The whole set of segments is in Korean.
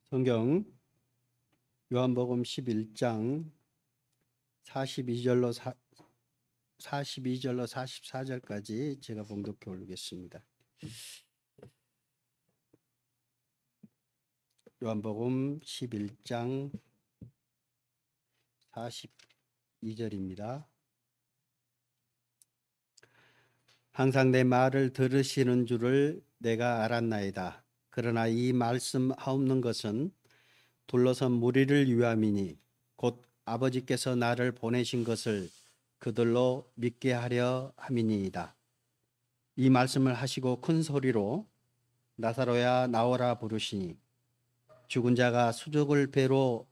성경 요한복음 11장 42절로 44절까지 제가 봉독해 올리겠습니다. 요한복음 11장 42절입니다. 항상 내 말을 들으시는 줄을 내가 알았나이다. 그러나 이 말씀 하옵는 것은 둘러선 무리를 위함이니 곧 아버지께서 나를 보내신 것을 그들로 믿게 하려 함이니이다. 이 말씀을 하시고 큰 소리로 나사로야 나오라 부르시니 죽은 자가 수족을 배로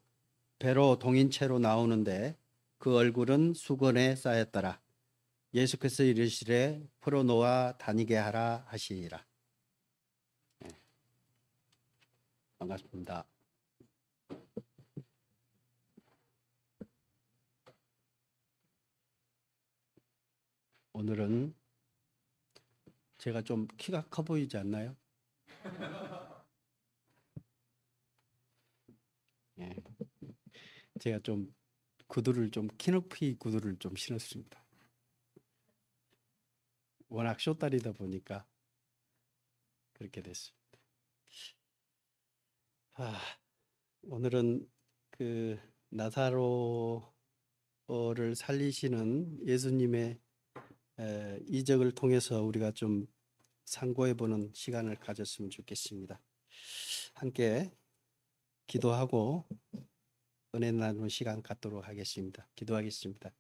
동인 채로 나오는데 그 얼굴은 수건에 쌓였더라. 예수께서 이르시되 풀어놓아 다니게 하라 하시니라. 반갑습니다. 오늘은 제가 좀 키가 커 보이지 않나요? 예. 제가 좀 구두를 좀 키높이 구두를 좀 신었습니다. 워낙 숏다리다 보니까 그렇게 됐습니다. 오늘은 그 나사로를 살리시는 예수님의 이적을 통해서 우리가 좀 상고해보는 시간을 가졌으면 좋겠습니다. 함께 기도하고 은혜 나누는 시간 갖도록 하겠습니다. 기도하겠습니다.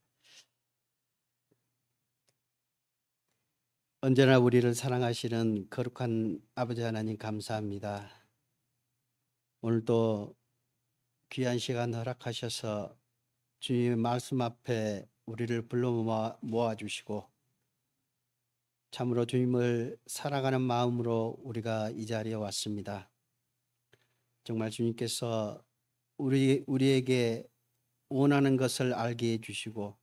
언제나 우리를 사랑하시는 거룩한 아버지 하나님 감사합니다. 오늘도 귀한 시간 허락하셔서 주님의 말씀 앞에 우리를 불러 모아주시고 참으로 주님을 사랑하는 마음으로 우리가 이 자리에 왔습니다. 정말 주님께서 우리에게 원하는 것을 알게 해주시고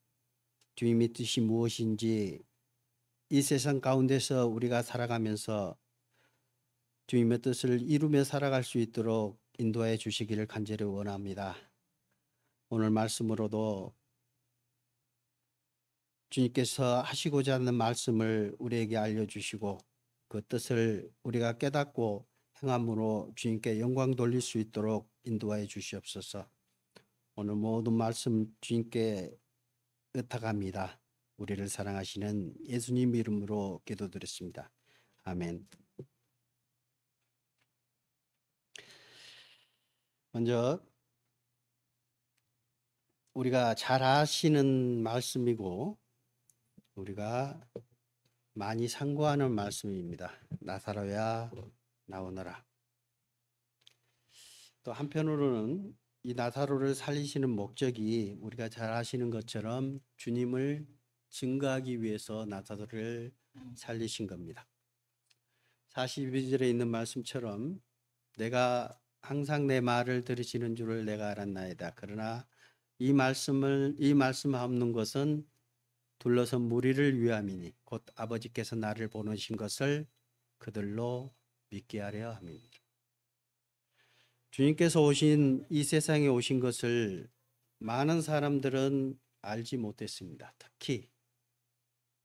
주님의 뜻이 무엇인지 이 세상 가운데서 우리가 살아가면서 주님의 뜻을 이루며 살아갈 수 있도록 인도해 주시기를 간절히 원합니다. 오늘 말씀으로도 주님께서 하시고자 하는 말씀을 우리에게 알려주시고 그 뜻을 우리가 깨닫고 행함으로 주님께 영광 돌릴 수 있도록 인도하여 주시옵소서. 오늘 모든 말씀 주님께 의탁합니다. 우리를 사랑하시는 예수님 이름으로 기도드렸습니다. 아멘. 먼저 우리가 잘 아시는 말씀이고 우리가 많이 상고하는 말씀입니다. 나사로야 나오너라. 또 한편으로는 이 나사로를 살리시는 목적이 우리가 잘 아시는 것처럼 주님을 증거하기 위해서 나사로를 살리신 겁니다. 42절에 있는 말씀처럼 내가 항상 내 말을 들으시는 줄을 내가 알았나이다. 그러나 이 말씀 없는 것은 둘러선 무리를 위함이니 곧 아버지께서 나를 보내신 것을 그들로 믿게 하려 함이니라. 주님께서 오신 이 세상에 오신 것을 많은 사람들은 알지 못했습니다. 특히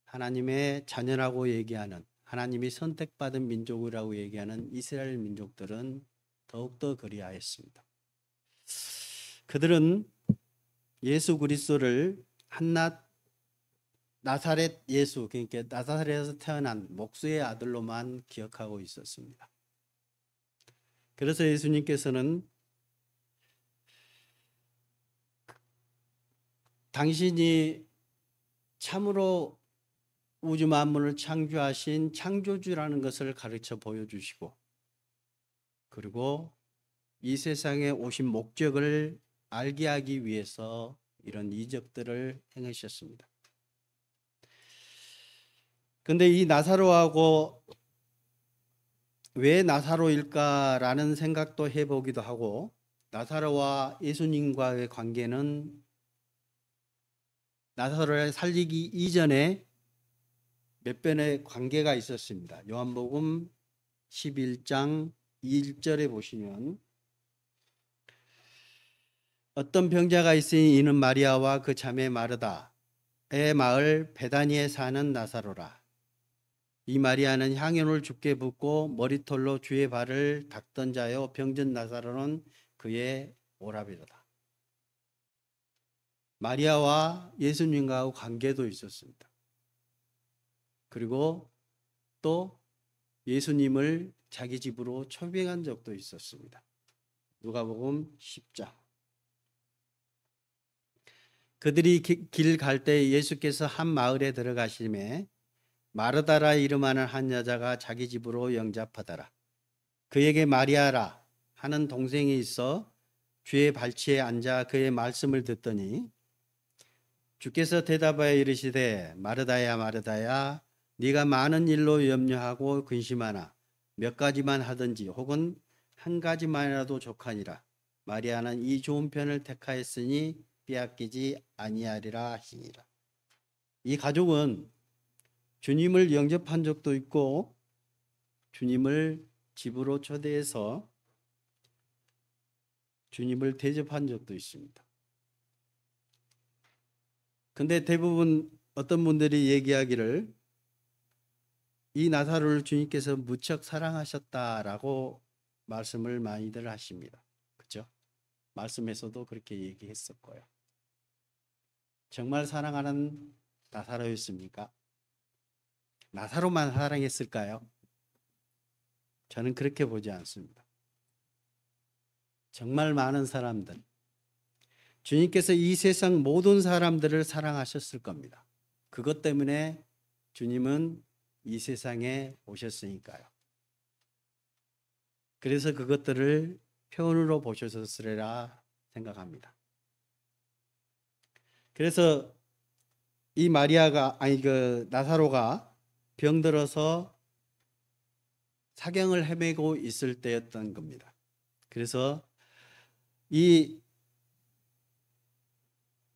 하나님의 자녀라고 얘기하는 하나님이 선택받은 민족이라고 얘기하는 이스라엘 민족들은 더욱더 그리하였습니다. 그들은 예수 그리스도를 한낱 나사렛 예수, 그러니까 나사렛에서 태어난 목수의 아들로만 기억하고 있었습니다. 그래서 예수님께서는 당신이 참으로 우주 만물을 창조하신 창조주라는 것을 가르쳐 보여주시고 그리고 이 세상에 오신 목적을 알게 하기 위해서 이런 이적들을 행하셨습니다. 그런데 이 나사로하고 왜 나사로일까라는 생각도 해보기도 하고 나사로와 예수님과의 관계는 나사로를 살리기 이전에 몇 번의 관계가 있었습니다. 요한복음 11장 1절에 보시면 어떤 병자가 있으니 이는 마리아와 그 자매 마르다의 마을 베다니에 사는 나사로라. 이 마리아는 향연을 주께 붓고 머리털로 주의 발을 닦던 자요 병든 나사로는 그의 오라비로다. 마리아와 예수님과 관계도 있었습니다. 그리고 또 예수님을 자기 집으로 초빙한 적도 있었습니다. 누가복음 10장. 그들이 길 갈 때 예수께서 한 마을에 들어가시매 마르다라 이름하는 한 여자가 자기 집으로 영접하더라. 그에게 마리아라 하는 동생이 있어 주의 발치에 앉아 그의 말씀을 듣더니 주께서 대답하여 이르시되 마르다야 마르다야 네가 많은 일로 염려하고 근심하나 몇 가지만 하든지 혹은 한 가지만이라도 족하니라. 마리아는 이 좋은 편을 택하였으니 빼앗기지 아니하리라 하시니라. 이 가족은 주님을 영접한 적도 있고 주님을 집으로 초대해서 주님을 대접한 적도 있습니다. 근데 대부분 어떤 분들이 얘기하기를 이 나사로를 주님께서 무척 사랑하셨다라고 말씀을 많이들 하십니다. 그렇죠? 말씀에서도 그렇게 얘기했었고요. 정말 사랑하는 나사로였습니까? 나사로만 사랑했을까요? 저는 그렇게 보지 않습니다. 정말 많은 사람들, 주님께서 이 세상 모든 사람들을 사랑하셨을 겁니다. 그것 때문에 주님은 이 세상에 오셨으니까요. 그래서 그것들을 표현으로 보셨으리라 생각합니다. 그래서 이 나사로가 병들어서 사경을 헤매고 있을 때였던 겁니다. 그래서 이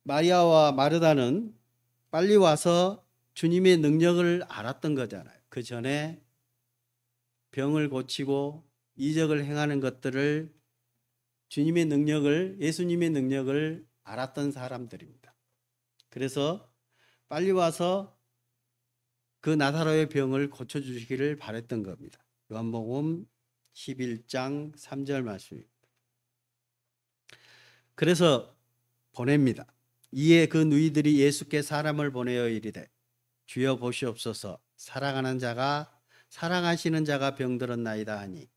마리아와 마르다는 빨리 와서 주님의 능력을 알았던 거잖아요. 그 전에 병을 고치고 이적을 행하는 것들을 예수님의 능력을 알았던 사람들입니다. 그래서 빨리 와서 그 나사로의 병을 고쳐주시기를 바랬던 겁니다. 요한복음 11장 3절 말씀입니다. 그래서 보냅니다. 이에 그 누이들이 예수께 사람을 보내어 이르되 주여 보시옵소서 사랑하시는 자가 병들었나이다 하니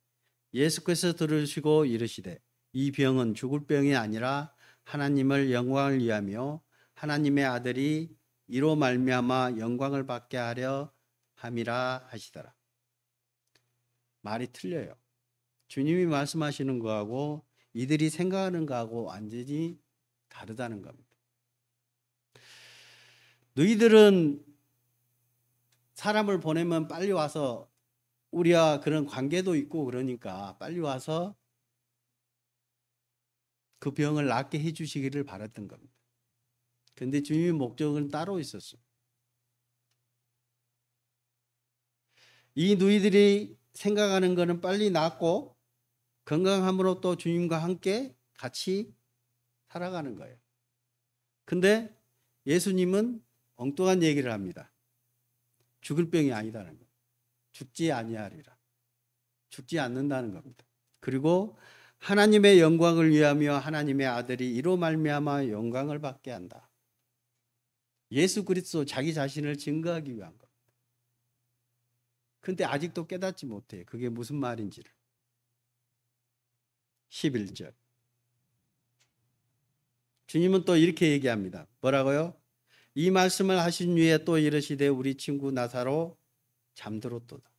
예수께서 들으시고 이르시되 이 병은 죽을 병이 아니라 하나님을 영광을 위하며 하나님의 아들이 이로 말미암아 영광을 받게 하려 함이라 하시더라. 말이 틀려요. 주님이 말씀하시는 거하고 이들이 생각하는 거하고 완전히 다르다는 겁니다. 너희들은 사람을 보내면 빨리 와서 우리와 그런 관계도 있고 그러니까 빨리 와서 그 병을 낫게 해주시기를 바랐던 겁니다. 그런데 주님의 목적은 따로 있었어요. 이 누이들이 생각하는 것은 빨리 낫고 건강함으로 또 주님과 함께 같이 살아가는 거예요. 근데 예수님은 엉뚱한 얘기를 합니다. 죽을 병이 아니다는 거예요. 죽지 아니하리라. 죽지 않는다는 겁니다. 그리고 하나님의 영광을 위하며 하나님의 아들이 이로 말미암아 영광을 받게 한다. 예수 그리스도 자기 자신을 증거하기 위한 겁니다. 그런데 아직도 깨닫지 못해요. 그게 무슨 말인지를. 11절. 주님은 또 이렇게 얘기합니다. 뭐라고요? 이 말씀을 하신 후에 또 이르시되 우리 친구 나사로 잠들었도다.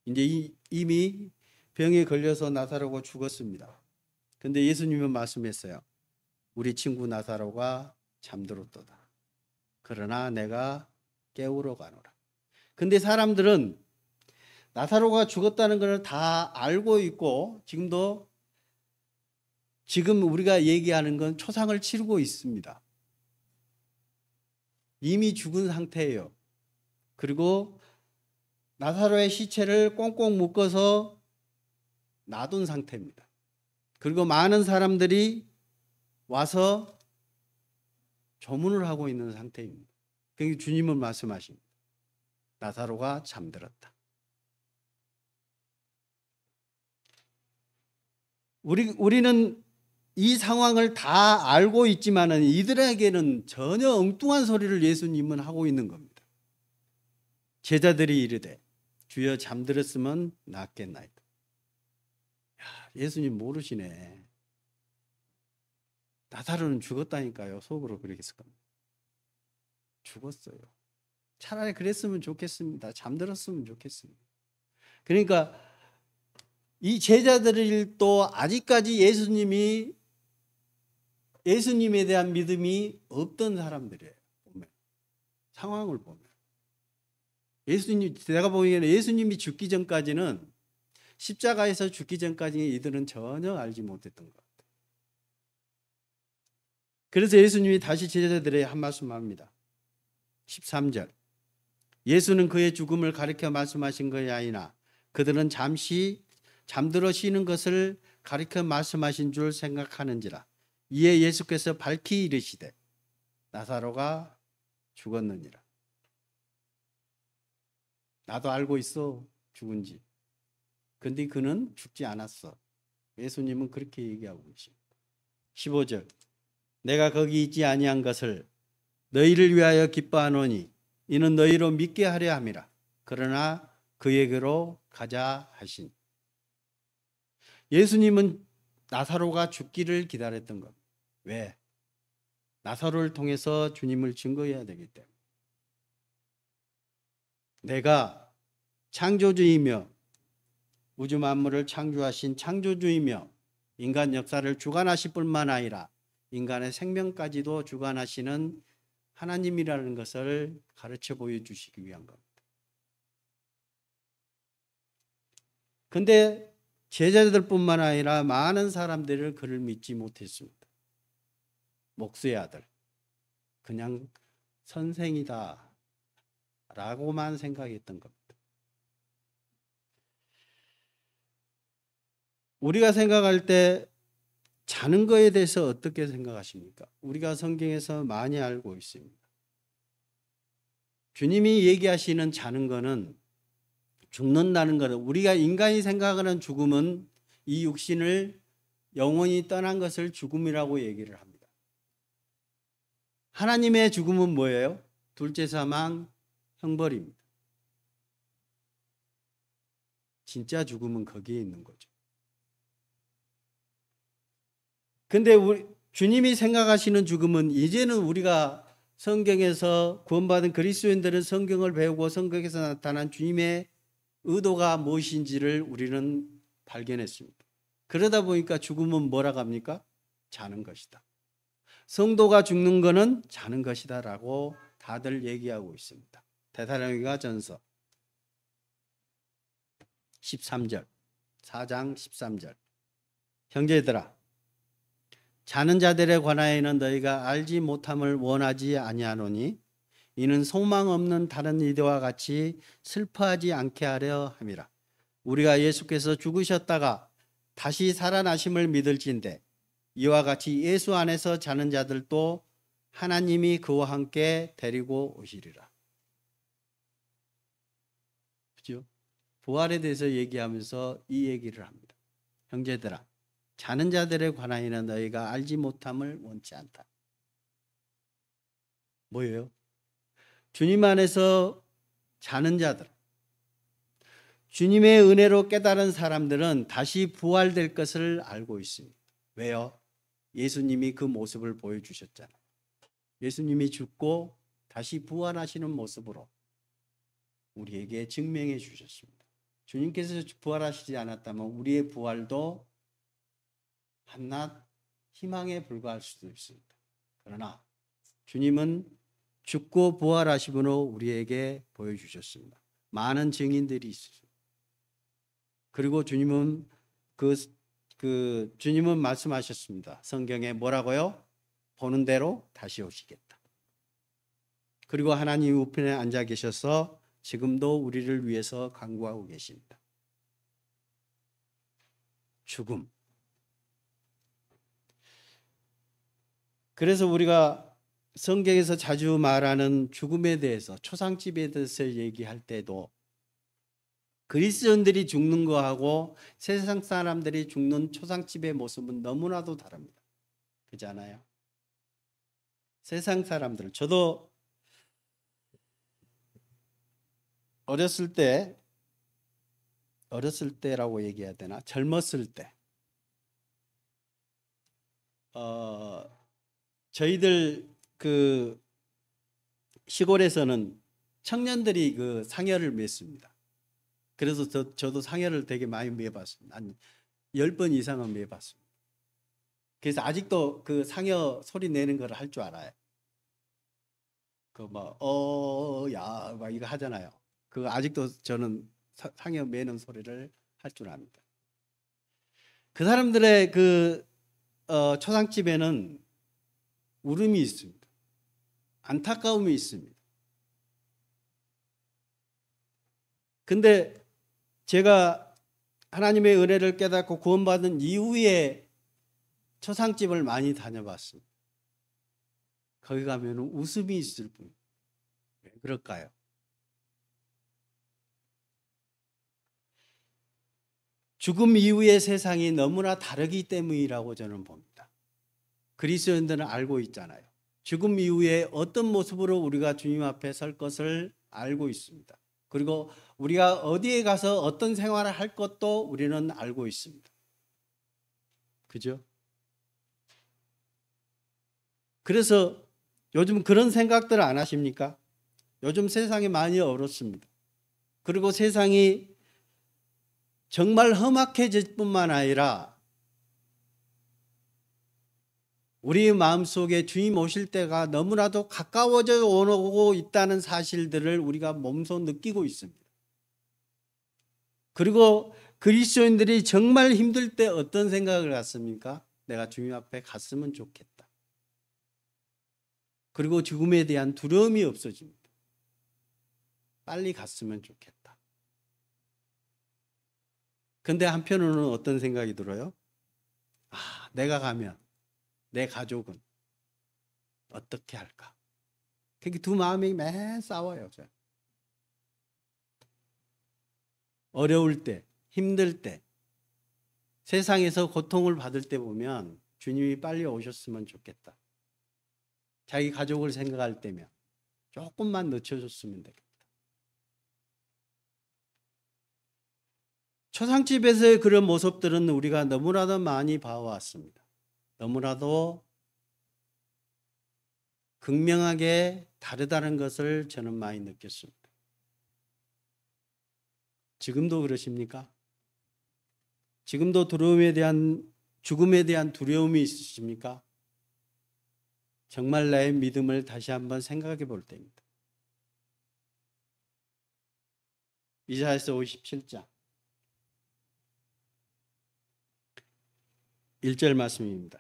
이제 이미 병에 걸려서 나사로가 죽었습니다. 근데 예수님은 말씀했어요. 우리 친구 나사로가 잠들었도다. 그러나 내가 깨우러 가노라. 근데 사람들은 나사로가 죽었다는 걸 다 알고 있고 지금 우리가 얘기하는 건 초상을 치르고 있습니다. 이미 죽은 상태예요. 그리고 나사로의 시체를 꽁꽁 묶어서 놔둔 상태입니다. 그리고 많은 사람들이 와서 조문을 하고 있는 상태입니다. 그게 주님은 말씀하십니다. 나사로가 잠들었다. 우리는 이 상황을 다 알고 있지만은 이들에게는 전혀 엉뚱한 소리를 예수님은 하고 있는 겁니다. 제자들이 이르되 주여 잠들었으면 낫겠나이다. 예수님 모르시네. 나사로는 죽었다니까요. 속으로 그러겠을 겁니다. 죽었어요. 차라리 그랬으면 좋겠습니다. 잠들었으면 좋겠습니다. 그러니까 이 제자들이 또 아직까지 예수님에 대한 믿음이 없던 사람들이에요. 보면. 상황을 보면. 내가 보기에는 예수님이 죽기 전까지는, 십자가에서 죽기 전까지 이들은 전혀 알지 못했던 것 같아요. 그래서 예수님이 다시 제자들에게 한 말씀 합니다. 13절. 예수는 그의 죽음을 가리켜 말씀하신 것이 아니나 그들은 잠시 잠들어 쉬는 것을 가리켜 말씀하신 줄 생각하는지라. 이에 예수께서 밝히 이르시되 나사로가 죽었느니라. 나도 알고 있어, 죽은지. 근데 그는 죽지 않았어. 예수님은 그렇게 얘기하고 계십니다. 15절. 내가 거기 있지 아니한 것을 너희를 위하여 기뻐하노니 이는 너희로 믿게 하려 함이라. 그러나 그에게로 가자 하시니. 예수님은 나사로가 죽기를 기다렸던 겁니다. 왜? 나사로를 통해서 주님을 증거해야 되기 때문에. 내가 창조주이며 우주 만물을 창조하신 창조주이며 인간 역사를 주관하실 뿐만 아니라 인간의 생명까지도 주관하시는 하나님이라는 것을 가르쳐 보여주시기 위한 겁니다. 그런데 제자들뿐만 아니라 많은 사람들을 그를 믿지 못했습니다. 목수의 아들, 그냥 선생이다 라고만 생각했던 겁니다. 우리가 생각할 때 자는 거에 대해서 어떻게 생각하십니까? 우리가 성경에서 많이 알고 있습니다. 주님이 얘기하시는 자는 거는, 죽는다는 것은, 우리가 인간이 생각하는 죽음은 이 육신을 영원히 떠난 것을 죽음이라고 얘기를 합니다. 하나님의 죽음은 뭐예요? 둘째 사망, 형벌입니다. 진짜 죽음은 거기에 있는 거죠. 근데 주님이 생각하시는 죽음은, 이제는 우리가 성경에서 구원받은 그리스도인들은 성경을 배우고 성경에서 나타난 주님의 의도가 무엇인지를 우리는 발견했습니다. 그러다 보니까 죽음은 뭐라고 합니까? 자는 것이다. 성도가 죽는 것은 자는 것이다 라고 다들 얘기하고 있습니다. 데살로니가 전서 13절, 4장 13절. 형제들아, 자는 자들에 관하여는 너희가 알지 못함을 원하지 아니하노니 이는 소망 없는 다른 이들과 같이 슬퍼하지 않게 하려 함이라. 우리가 예수께서 죽으셨다가 다시 살아나심을 믿을진대 이와 같이 예수 안에서 자는 자들도 하나님이 그와 함께 데리고 오시리라. 그죠? 부활에 대해서 얘기하면서 이 얘기를 합니다. 형제들아, 자는 자들에 관하여는 너희가 알지 못함을 원치 않다. 뭐예요? 주님 안에서 자는 자들, 주님의 은혜로 깨달은 사람들은 다시 부활될 것을 알고 있습니다. 왜요? 예수님이 그 모습을 보여주셨잖아요. 예수님이 죽고 다시 부활하시는 모습으로 우리에게 증명해 주셨습니다. 주님께서 부활하시지 않았다면 우리의 부활도 한낱 희망에 불과할 수도 있습니다. 그러나 주님은 죽고 부활하심으로 우리에게 보여주셨습니다. 많은 증인들이 있습니다. 그리고 주님은 주님은 말씀하셨습니다. 성경에 뭐라고요? 보는 대로 다시 오시겠다. 그리고 하나님 우편에 앉아 계셔서 지금도 우리를 위해서 간구하고 계십니다. 죽음. 그래서 우리가 성경에서 자주 말하는 죽음에 대해서, 초상집에 대해서 얘기할 때도 그리스도인들이 죽는 거하고 세상 사람들이 죽는 초상집의 모습은 너무나도 다릅니다. 그렇잖아요. 세상 사람들은, 저도 어렸을 때라고 얘기해야 되나? 젊었을 때 저희들 그 시골에서는 청년들이 그 상여를 맺습니다. 그래서 저도 상여를 되게 많이 매봤습니다. 한 10번 이상은 매봤습니다. 그래서 아직도 그 상여 소리 내는 걸 할 줄 알아요. 그 야, 막 이거 하잖아요. 그거 아직도 저는 상여 매는 소리를 할 줄 압니다. 그 사람들의 그 초상집에는 울음이 있습니다. 안타까움이 있습니다. 근데 제가 하나님의 은혜를 깨닫고 구원받은 이후에 초상집을 많이 다녀봤습니다. 거기 가면 웃음이 있을 뿐. 왜 그럴까요? 죽음 이후의 세상이 너무나 다르기 때문이라고 저는 봅니다. 그리스도인들은 알고 있잖아요. 죽음 이후에 어떤 모습으로 우리가 주님 앞에 설 것을 알고 있습니다. 그리고 우리가 어디에 가서 어떤 생활을 할 것도 우리는 알고 있습니다. 그죠? 그래서 요즘 그런 생각들 안 하십니까? 요즘 세상이 많이 어렵습니다. 그리고 세상이 정말 험악해질 뿐만 아니라 우리 마음속에 주님 오실 때가 너무나도 가까워져 오고 있다는 사실들을 우리가 몸소 느끼고 있습니다. 그리고 그리스도인들이 정말 힘들 때 어떤 생각을 갖습니까? 내가 주님 앞에 갔으면 좋겠다. 그리고 죽음에 대한 두려움이 없어집니다. 빨리 갔으면 좋겠다. 근데 한편으로는 어떤 생각이 들어요? 내가 가면 내 가족은 어떻게 할까? 그게 두 마음이 매 싸워요. 어려울 때, 힘들 때, 세상에서 고통을 받을 때 보면 주님이 빨리 오셨으면 좋겠다. 자기 가족을 생각할 때면 조금만 늦춰줬으면 되겠다. 초상집에서의 그런 모습들은 우리가 너무나도 많이 봐왔습니다. 너무나도 극명하게 다르다는 것을 저는 많이 느꼈습니다. 지금도 그러십니까? 지금도 죽음에 대한 두려움이 있으십니까? 정말 나의 믿음을 다시 한번 생각해 볼 때입니다. 이사야서 57장 1절 말씀입니다.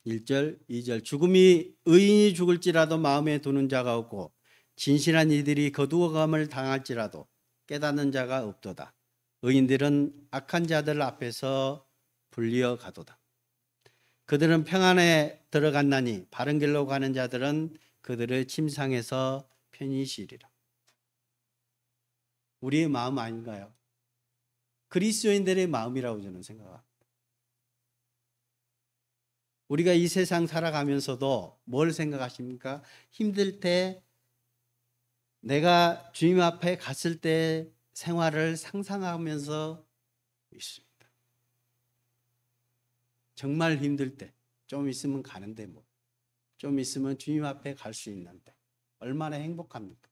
1절, 2절. 죽음이 의인이 죽을지라도 마음에 두는 자가 없고 진실한 이들이 거두어감을 당할지라도 깨닫는 자가 없도다. 의인들은 악한 자들 앞에서 불리어 가도다. 그들은 평안에 들어갔나니 바른 길로 가는 자들은 그들의 침상에서 편히 쉬리라. 우리의 마음 아닌가요? 그리스도인들의 마음이라고 저는 생각합니다. 우리가 이 세상 살아가면서도 뭘 생각하십니까? 힘들 때 내가 주님 앞에 갔을 때 생활을 상상하면서 있습니다. 정말 힘들 때 좀 있으면 가는데 좀 있으면 주님 앞에 갈 수 있는데 얼마나 행복합니까?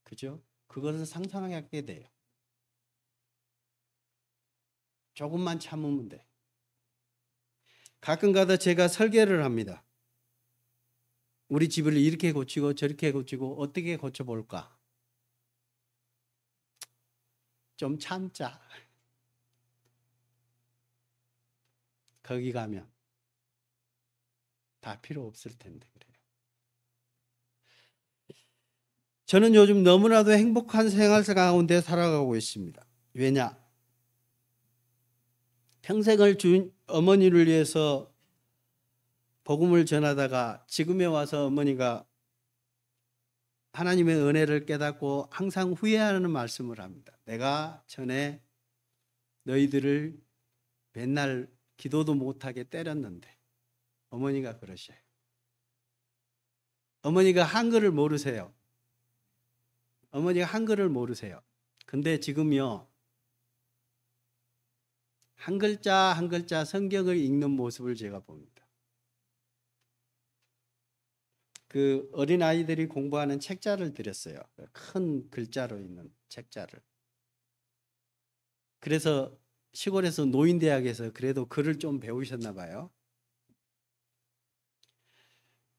그죠? 그것을 상상하게 돼요. 조금만 참으면 돼. 가끔가다 제가 설계를 합니다. 우리 집을 이렇게 고치고 저렇게 고치고 어떻게 고쳐볼까? 좀 참자. 거기 가면 다 필요 없을 텐데 그래요. 저는 요즘 너무나도 행복한 생활 가운데 살아가고 있습니다. 왜냐? 평생을 어머니를 위해서 복음을 전하다가 지금에 와서 어머니가 하나님의 은혜를 깨닫고 항상 후회하는 말씀을 합니다. 내가 전에 너희들을 맨날 기도도 못하게 때렸는데. 어머니가 그러셔요. 어머니가 한글을 모르세요. 어머니가 한글을 모르세요. 근데 지금요, 한 글자 한 글자 성경을 읽는 모습을 제가 봅니다. 그 어린아이들이 공부하는 책자를 드렸어요. 큰 글자로 있는 책자를. 그래서 시골에서 노인대학에서 그래도 글을 좀 배우셨나 봐요.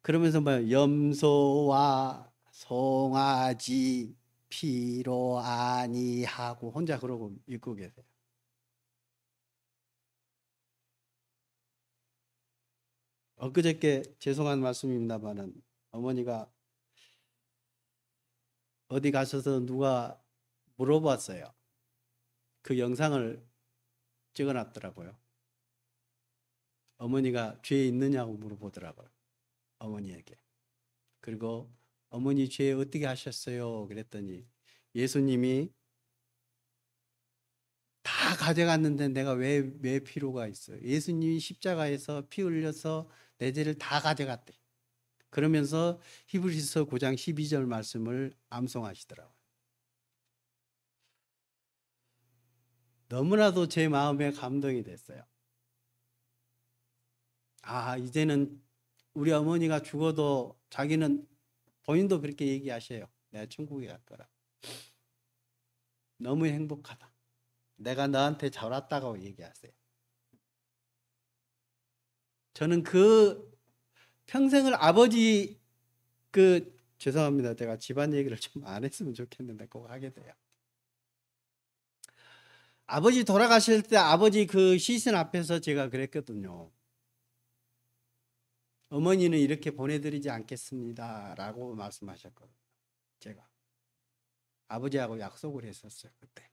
그러면서 뭐 염소와 송아지 피로 아니하고 혼자 그러고 읽고 계세요. 엊그저께 죄송한 말씀입니다만은 어머니가 어디 가셔서 누가 물어봤어요. 그 영상을 찍어놨더라고요. 어머니가 죄 있느냐고 물어보더라고요. 어머니에게. 그리고 어머니 죄 어떻게 하셨어요? 그랬더니 예수님이 다 가져갔는데 내가 왜 필요가 있어요? 예수님이 십자가에서 피 흘려서 내 죄를 다 가져갔대. 그러면서 히브리서 9장 12절 말씀을 암송하시더라고요. 너무나도 제 마음에 감동이 됐어요. 아, 이제는 우리 어머니가 죽어도 자기는 본인도 그렇게 얘기하셔요. 내가 천국에 갈 거라. 너무 행복하다. 내가 너한테 잘 왔다고 얘기하세요. 저는 그 평생을 아버지 죄송합니다. 제가 집안 얘기를 좀 안 했으면 좋겠는데 꼭 하게 돼요. 아버지 돌아가실 때 아버지 그 시신 앞에서 제가 그랬거든요. 어머니는 이렇게 보내드리지 않겠습니다 라고 말씀하셨거든요. 제가 아버지하고 약속을 했었어요. 그때.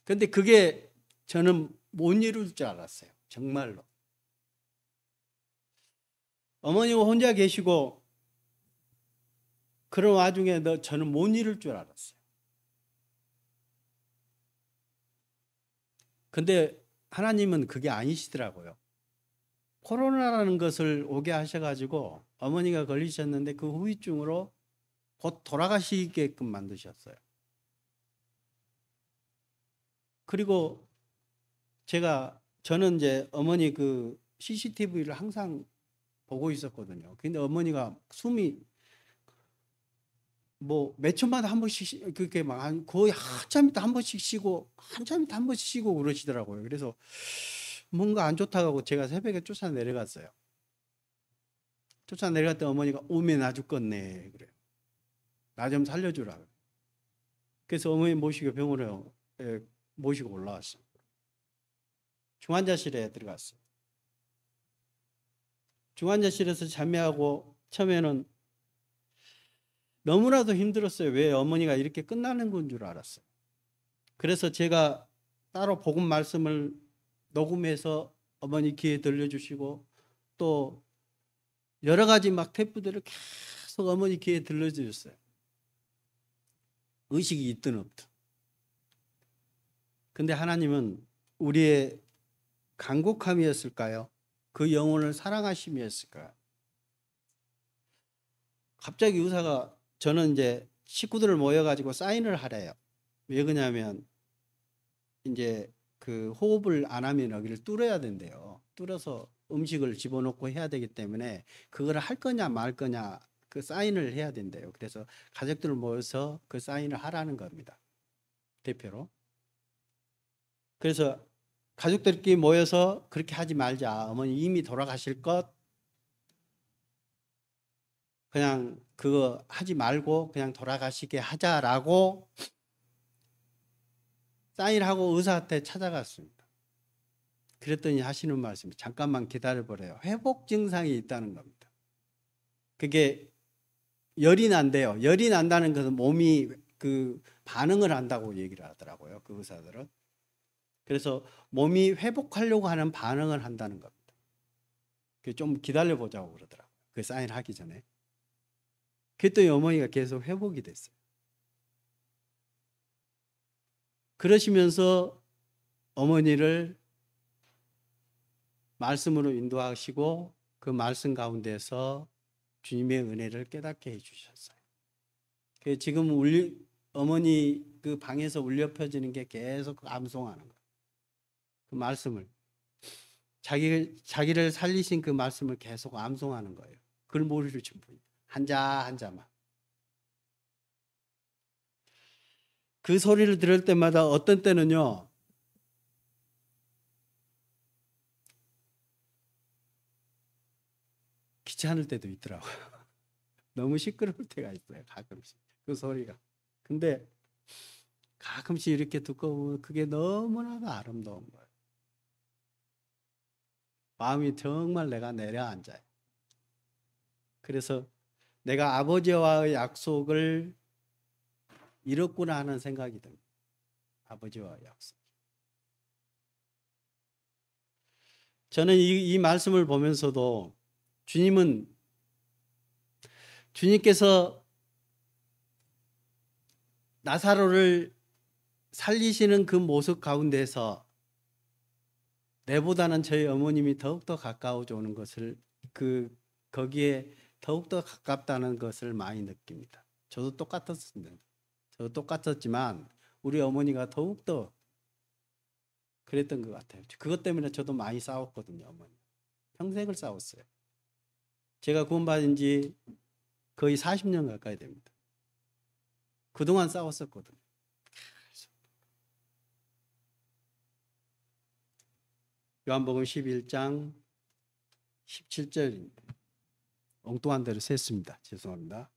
근데 그게 저는 못 이룰 줄 알았어요. 정말로. 어머니가 혼자 계시고 그런 와중에 저는 못 이룰 줄 알았어요. 근데 하나님은 그게 아니시더라고요. 코로나라는 것을 오게 하셔가지고 어머니가 걸리셨는데 그 후유증으로 곧 돌아가시게끔 만드셨어요. 그리고 저는 이제 어머니 그 CCTV를 항상 보고 있었거든요. 근데 어머니가 숨이 뭐 몇 초마다 한 번씩 그렇게 막 거의 한참 있다 한 번씩 쉬고 한참 있다 한 번씩 쉬고 그러시더라고요. 그래서 뭔가 안 좋다고 제가 새벽에 쫓아 내려갔어요. 쫓아 내려갔더니 어머니가 오면 나 죽겠네 그래요. 나 좀 살려주라. 그래서 어머니 모시고 병원에 모시고 올라왔어요. 중환자실에 들어갔어요. 중환자실에서 참여하고 처음에는 너무나도 힘들었어요. 왜 어머니가 이렇게 끝나는 건 줄 알았어요. 그래서 제가 따로 복음 말씀을 녹음해서 어머니 귀에 들려주시고 또 여러 가지 막 테이프들을 계속 어머니 귀에 들려주셨어요. 의식이 있든 없든. 근데 하나님은 우리의 간곡함이었을까요? 그 영혼을 사랑하심이었을까요? 갑자기 의사가 저는 이제 식구들을 모여가지고 사인을 하래요. 왜 그러냐면 이제 그 호흡을 안 하면 여기를 뚫어야 된대요. 뚫어서 음식을 집어넣고 해야 되기 때문에 그걸 할 거냐 말 거냐 그 사인을 해야 된대요. 그래서 가족들을 모여서 그 사인을 하라는 겁니다. 대표로. 그래서 가족들끼리 모여서 그렇게 하지 말자. 어머니 이미 돌아가실 것 그냥 그거 하지 말고 그냥 돌아가시게 하자라고 사인하고 의사한테 찾아갔습니다. 그랬더니 하시는 말씀이 잠깐만 기다려보래요. 회복 증상이 있다는 겁니다. 그게 열이 난대요. 열이 난다는 것은 몸이 그 반응을 한다고 얘기를 하더라고요. 그 의사들은. 그래서 몸이 회복하려고 하는 반응을 한다는 겁니다. 좀 기다려 보자고 그러더라고요. 그 사인하기 전에. 그랬더니 어머니가 계속 회복이 됐어요. 그러시면서 어머니를 말씀으로 인도하시고 그 말씀 가운데서 주님의 은혜를 깨닫게 해주셨어요. 지금 어머니 그 방에서 울려 퍼지는 게 계속 암송하는 거예요. 그 말씀을 자기를 살리신 그 말씀을 계속 암송하는 거예요. 글머리를 전부 한자 한자만. 그 소리를 들을 때마다 어떤 때는요, 귀찮을 때도 있더라고요. 너무 시끄러울 때가 있어요. 가끔씩 그 소리가. 근데 가끔씩 이렇게 듣고 보면 그게 너무나도 아름다운 거예요. 마음이 정말 내가 내려앉아요. 그래서 내가 아버지와의 약속을 잃었구나 하는 생각이 듭니다. 아버지와의 약속. 저는 이 말씀을 보면서도 주님께서 나사로를 살리시는 그 모습 가운데서 내보다는 저희 어머님이 더욱더 가까워져 오는 것을 거기에 더욱더 가깝다는 것을 많이 느낍니다. 저도 똑같았습니다. 저도 똑같았지만 우리 어머니가 더욱더 그랬던 것 같아요. 그것 때문에 저도 많이 싸웠거든요. 어머니. 평생을 싸웠어요. 제가 구원받은 지 거의 40년 가까이 됩니다. 그동안 싸웠었거든요. 요한복음 11장 17절입니다. 엉뚱한 대로 셌습니다. 죄송합니다.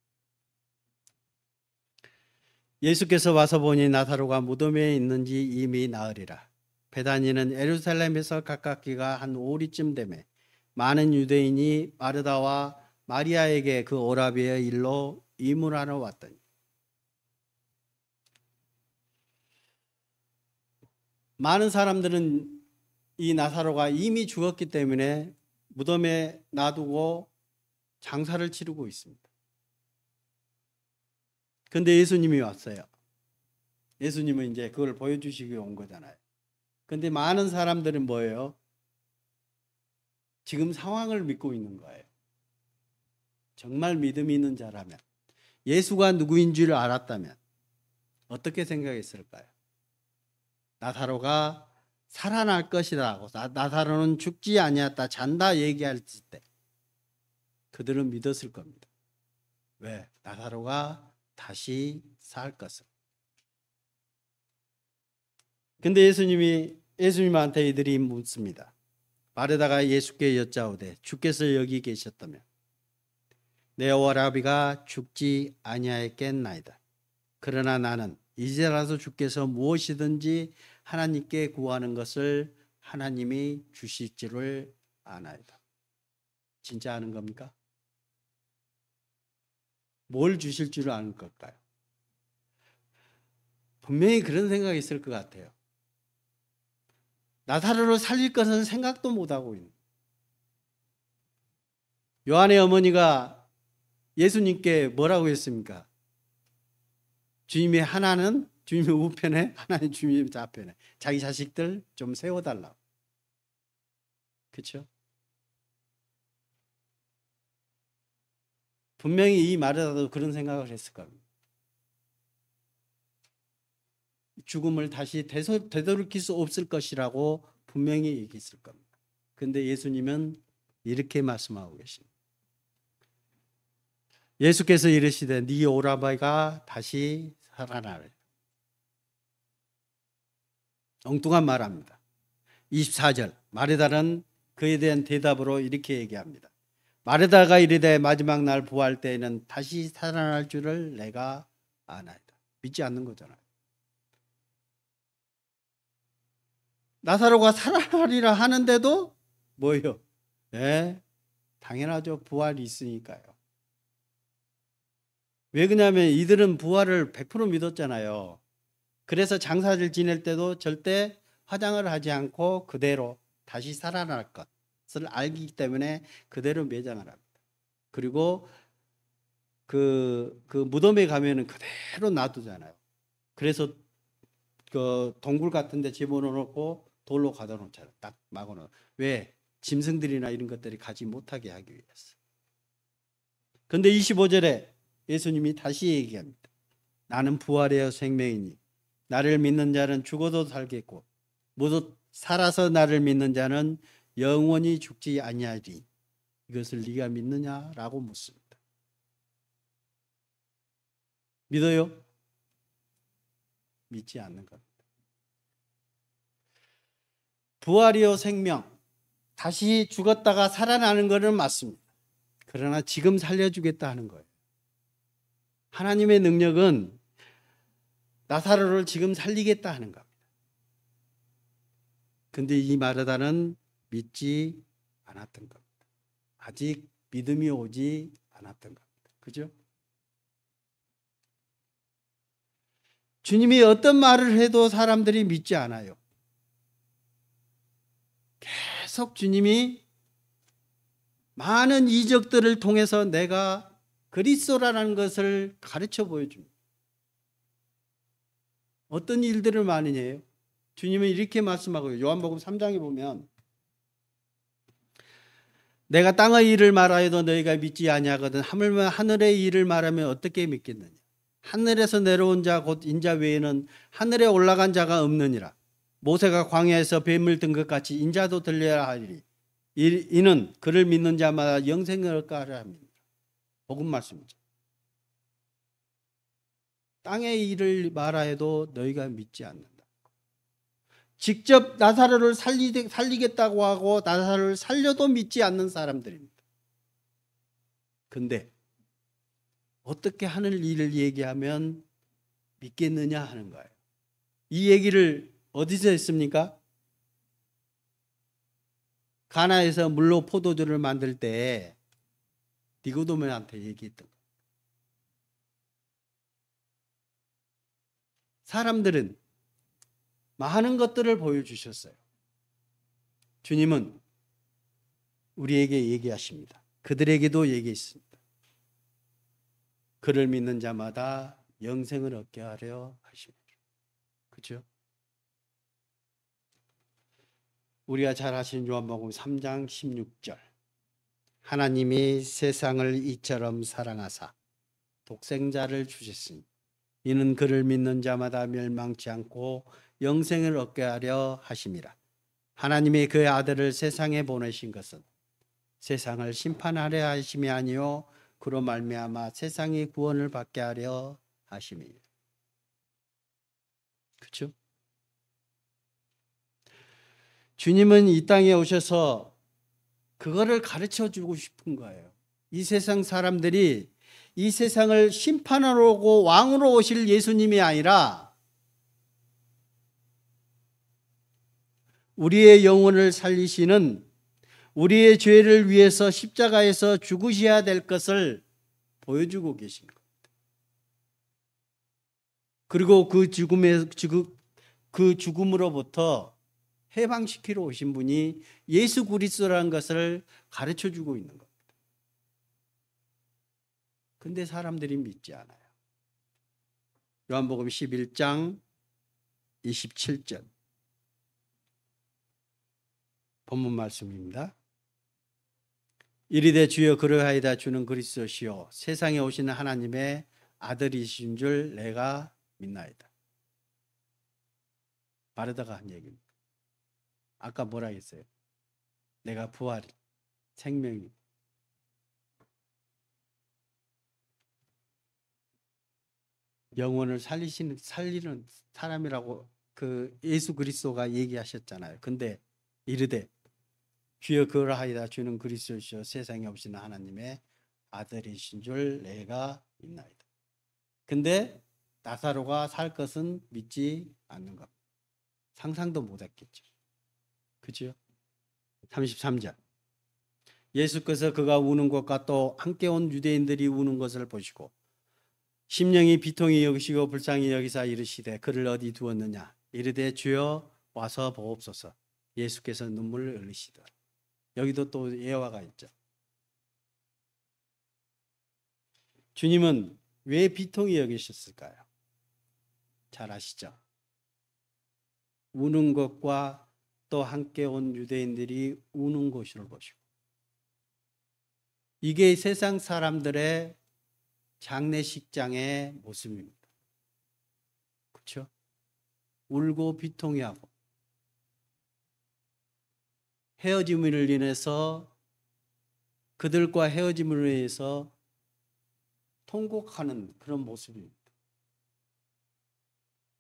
예수께서 와서 보니 나사로가 무덤에 있는지 이미 나으리라. 베다니는 예루살렘에서 가깝기가 한 오리쯤 되매 많은 유대인이 마르다와 마리아에게 그 오라비의 일로 이물하러 왔더니 많은 사람들은 이 나사로가 이미 죽었기 때문에 무덤에 놔두고 장사를 치르고 있습니다. 근데 예수님이 왔어요. 예수님은 이제 그걸 보여주시기 온 거잖아요. 근데 많은 사람들은 뭐예요? 지금 상황을 믿고 있는 거예요. 정말 믿음이 있는 자라면, 예수가 누구인 줄 알았다면 어떻게 생각했을까요? 나사로가 살아날 것이라고, 나사로는 죽지 아니었다, 잔다 얘기했을 때 그들은 믿었을 겁니다. 왜? 나사로가 다시 살 것을. 근데 예수님한테 이들이 묻습니다. 마르다가 예수께 여짜오되 주께서 여기 계셨다면 내 오라비가 죽지 아니하였겠나이다. 그러나 나는 이제라도 주께서 무엇이든지 하나님께 구하는 것을 하나님이 주실 줄을 아나이다. 진짜 아는 겁니까? 뭘 주실 줄 아는 걸까요? 분명히 그런 생각이 있을 것 같아요. 나사로를 살릴 것은 생각도 못하고 있는. 요한의 어머니가 예수님께 뭐라고 했습니까? 주님의 하나는 주님의 우편에, 하나는 주님의 좌편에. 자기 자식들 좀 세워달라고. 그렇죠? 분명히 이 마르다도 그런 생각을 했을 겁니다. 죽음을 다시 되돌이킬 수 없을 것이라고 분명히 얘기했을 겁니다. 그런데 예수님은 이렇게 말씀하고 계십니다. 예수께서 이르시되 네 오라비가 다시 살아나리라. 엉뚱한 말합니다. 24절 마르다는 그에 대한 대답으로 이렇게 얘기합니다. 마르다가 이르되 마지막 날 부활 때에는 다시 살아날 줄을 내가 아나이다. 믿지 않는 거잖아요. 나사로가 살아나리라 하는데도 뭐예요? 네, 당연하죠. 부활이 있으니까요. 왜 그러냐면 이들은 부활을 100% 믿었잖아요. 그래서 장사를 지낼 때도 절대 화장을 하지 않고 그대로 다시 살아날 것. 알기 때문에 그대로 매장을 합니다. 그리고 그 무덤에 가면은 그대로 놔두잖아요. 그래서 그 동굴 같은 데 집어넣고 돌로 가둬 놓잖아요. 딱 막아놓아. 왜? 짐승들이나 이런 것들이 가지 못하게 하기 위해서. 근데 25절에 예수님이 다시 얘기합니다. 나는 부활이요 생명이니 나를 믿는 자는 죽어도 살겠고 모두 살아서 나를 믿는 자는 영원히 죽지 아니하리. 이것을 네가 믿느냐라고 묻습니다. 믿어요? 믿지 않는 겁니다. 부활이요 생명, 다시 죽었다가 살아나는 것은 맞습니다. 그러나 지금 살려주겠다 하는 거예요. 하나님의 능력은 나사로를 지금 살리겠다 하는 겁니다. 근데 이 마르다는 믿지 않았던 겁니다. 아직 믿음이 오지 않았던 겁니다. 그죠? 주님이 어떤 말을 해도 사람들이 믿지 않아요. 계속 주님이 많은 이적들을 통해서 내가 그리스도라는 것을 가르쳐 보여줍니다. 어떤 일들을 많이 해요? 주님은 이렇게 말씀하고요. 요한복음 3장에 보면 내가 땅의 일을 말하여도 너희가 믿지 아니하거든 하물며 하늘의 일을 말하면 어떻게 믿겠느냐. 하늘에서 내려온 자 곧 인자 외에는 하늘에 올라간 자가 없느니라. 모세가 광야에서 뱀을 든 것 같이 인자도 들려야 하리니 이는 그를 믿는 자마다 영생을 얻게 하려 함이니라. 복음 말씀이죠. 땅의 일을 말하여도 너희가 믿지 않는다. 직접 나사로를 살리겠다고 하고 나사로를 살려도 믿지 않는 사람들입니다. 근데 어떻게 하늘 일을 얘기하면 믿겠느냐 하는 거예요. 이 얘기를 어디서 했습니까? 가나에서 물로 포도주를 만들 때 니고데모한테 얘기했던 거예요. 사람들은 많은 것들을 보여주셨어요. 주님은 우리에게 얘기하십니다. 그들에게도 얘기했습니다. 그를 믿는 자마다 영생을 얻게 하려 하십니다. 그렇죠? 우리가 잘 아시는 요한복음 3장 16절 하나님이 세상을 이처럼 사랑하사 독생자를 주셨으니 이는 그를 믿는 자마다 멸망치 않고 영생을 얻게 하려 하심이라. 하나님이 그의 아들을 세상에 보내신 것은 세상을 심판하려 하심이 아니요 그로 말미암아 세상이 구원을 받게 하려 하심이라. 그렇죠? 주님은 이 땅에 오셔서 그거를 가르쳐 주고 싶은 거예요. 이 세상 사람들이 이 세상을 심판하러 오고 왕으로 오실 예수님이 아니라 우리의 영혼을 살리시는 우리의 죄를 위해서 십자가에서 죽으셔야 될 것을 보여주고 계신 겁니다. 그리고 그 죽음으로부터 해방시키러 오신 분이 예수 그리스도라는 것을 가르쳐 주고 있는 겁니다. 근데 사람들이 믿지 않아요. 요한복음 11장 27절 본문 말씀입니다. 이르되 주여 그러하이다 주는 그리스도시요 세상에 오시는 하나님의 아들이신 줄 내가 믿나이다. 바르다가 한 얘기입니다. 아까 뭐라 했어요? 내가 부활, 생명이. 영혼을 살리는 사람이라고 그 예수 그리스도가 얘기하셨잖아요. 근데 이르되 주여 그러하이다 주는 그리스도시요 세상에 오시는 하나님의 아들이신 줄 내가 믿나이다. 근데 나사로가 살 것은 믿지 않는 것. 상상도 못했겠죠. 그죠? 33절 예수께서 그가 우는 것과 또 함께 온 유대인들이 우는 것을 보시고 심령이 비통히 여기시고 불쌍히 여기사 이르시되 그를 어디 두었느냐 이르되 주여 와서 보옵소서. 예수께서 눈물을 흘리시더라. 여기도 또 예화가 있죠. 주님은 왜 비통히 여기셨을까요? 잘 아시죠? 우는 것과 또 함께 온 유대인들이 우는 것을 보시고, 이게 세상 사람들의 장례식장의 모습입니다. 그렇죠? 울고 비통해하고 헤어짐을 인해서, 그들과 헤어짐으로 인해서 통곡하는 그런 모습입니다.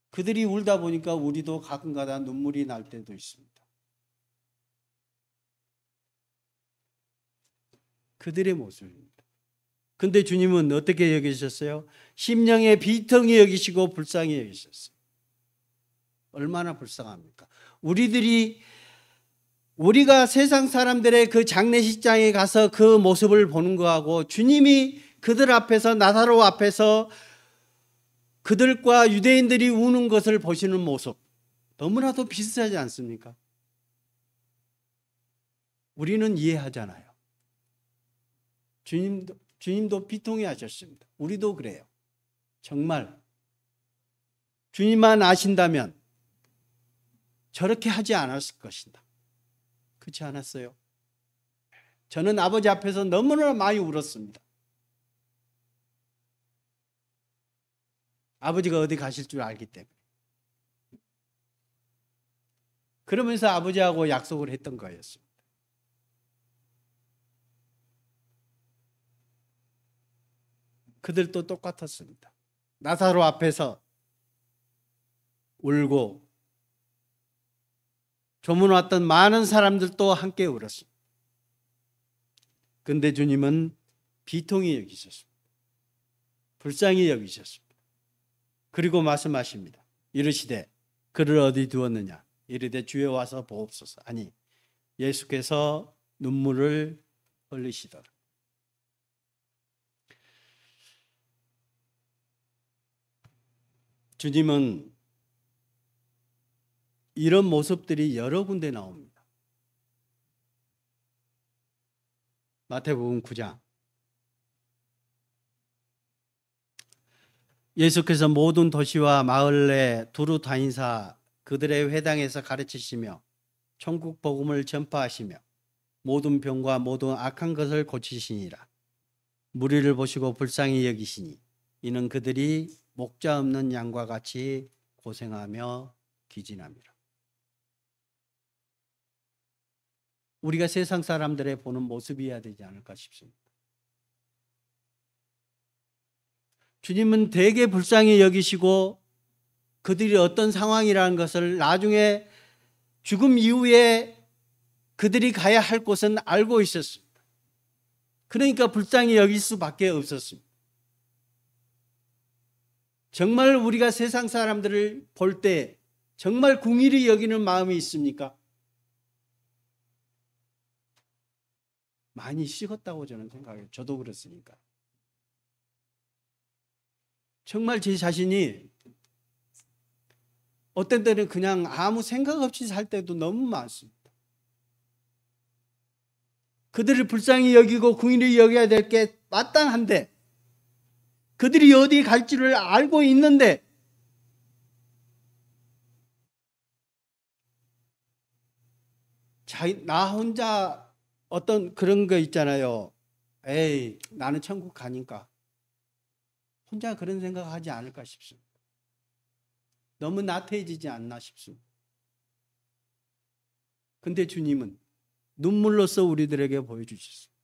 그들이 울다 보니까 우리도 가끔가다 눈물이 날 때도 있습니다. 그들의 모습입니다. 근데 주님은 어떻게 여기셨어요? 심령의 비통히 여기시고 불쌍히 여기셨어요. 얼마나 불쌍합니까? 우리가 세상 사람들의 그 장례식장에 가서 그 모습을 보는 거하고 주님이 그들 앞에서, 나사로 앞에서 그들과 유대인들이 우는 것을 보시는 모습, 너무나도 비슷하지 않습니까? 우리는 이해하잖아요. 주님도 비통해 하셨습니다. 우리도 그래요. 정말 주님만 아신다면 저렇게 하지 않았을 것이다. 그렇지 않았어요? 저는 아버지 앞에서 너무나 많이 울었습니다. 아버지가 어디 가실 줄 알기 때문에. 그러면서 아버지하고 약속을 했던 거였습니다. 그들도 똑같았습니다. 나사로 앞에서 울고 조문 왔던 많은 사람들도 함께 울었습니다. 그런데 주님은 비통히 여기셨습니다. 불쌍히 여기셨습니다. 그리고 말씀하십니다. 이르시되 그를 어디 두었느냐? 이르되 주여 와서 보옵소서. 아니, 예수께서 눈물을 흘리시더라. 주님은 이런 모습들이 여러 군데 나옵니다. 마태복음 9장. 예수께서 모든 도시와 마을에 두루 다니사 그들의 회당에서 가르치시며 천국 복음을 전파하시며 모든 병과 모든 악한 것을 고치시니라. 무리를 보시고 불쌍히 여기시니 이는 그들이 목자 없는 양과 같이 고생하며 기진함이라. 우리가 세상 사람들의 보는 모습이어야 되지 않을까 싶습니다. 주님은 되게 불쌍히 여기시고 그들이 어떤 상황이라는 것을 나중에 죽음 이후에 그들이 가야 할 곳은 알고 있었습니다. 그러니까 불쌍히 여길 수밖에 없었습니다. 정말 우리가 세상 사람들을 볼 때 정말 궁일이 여기는 마음이 있습니까? 많이 식었다고 저는 생각해요. 저도 그렇으니까. 정말 제 자신이 어떤 때는 그냥 아무 생각 없이 살 때도 너무 많습니다. 그들을 불쌍히 여기고 궁일이 여겨야 될 게 마땅한데, 그들이 어디 갈지를 알고 있는데 나 혼자 어떤 그런 거 있잖아요. 에이, 나는 천국 가니까. 혼자 그런 생각하지 않을까 싶습니다. 너무 나태해지지 않나 싶습니다. 근데 주님은 눈물로써 우리들에게 보여주셨습니다.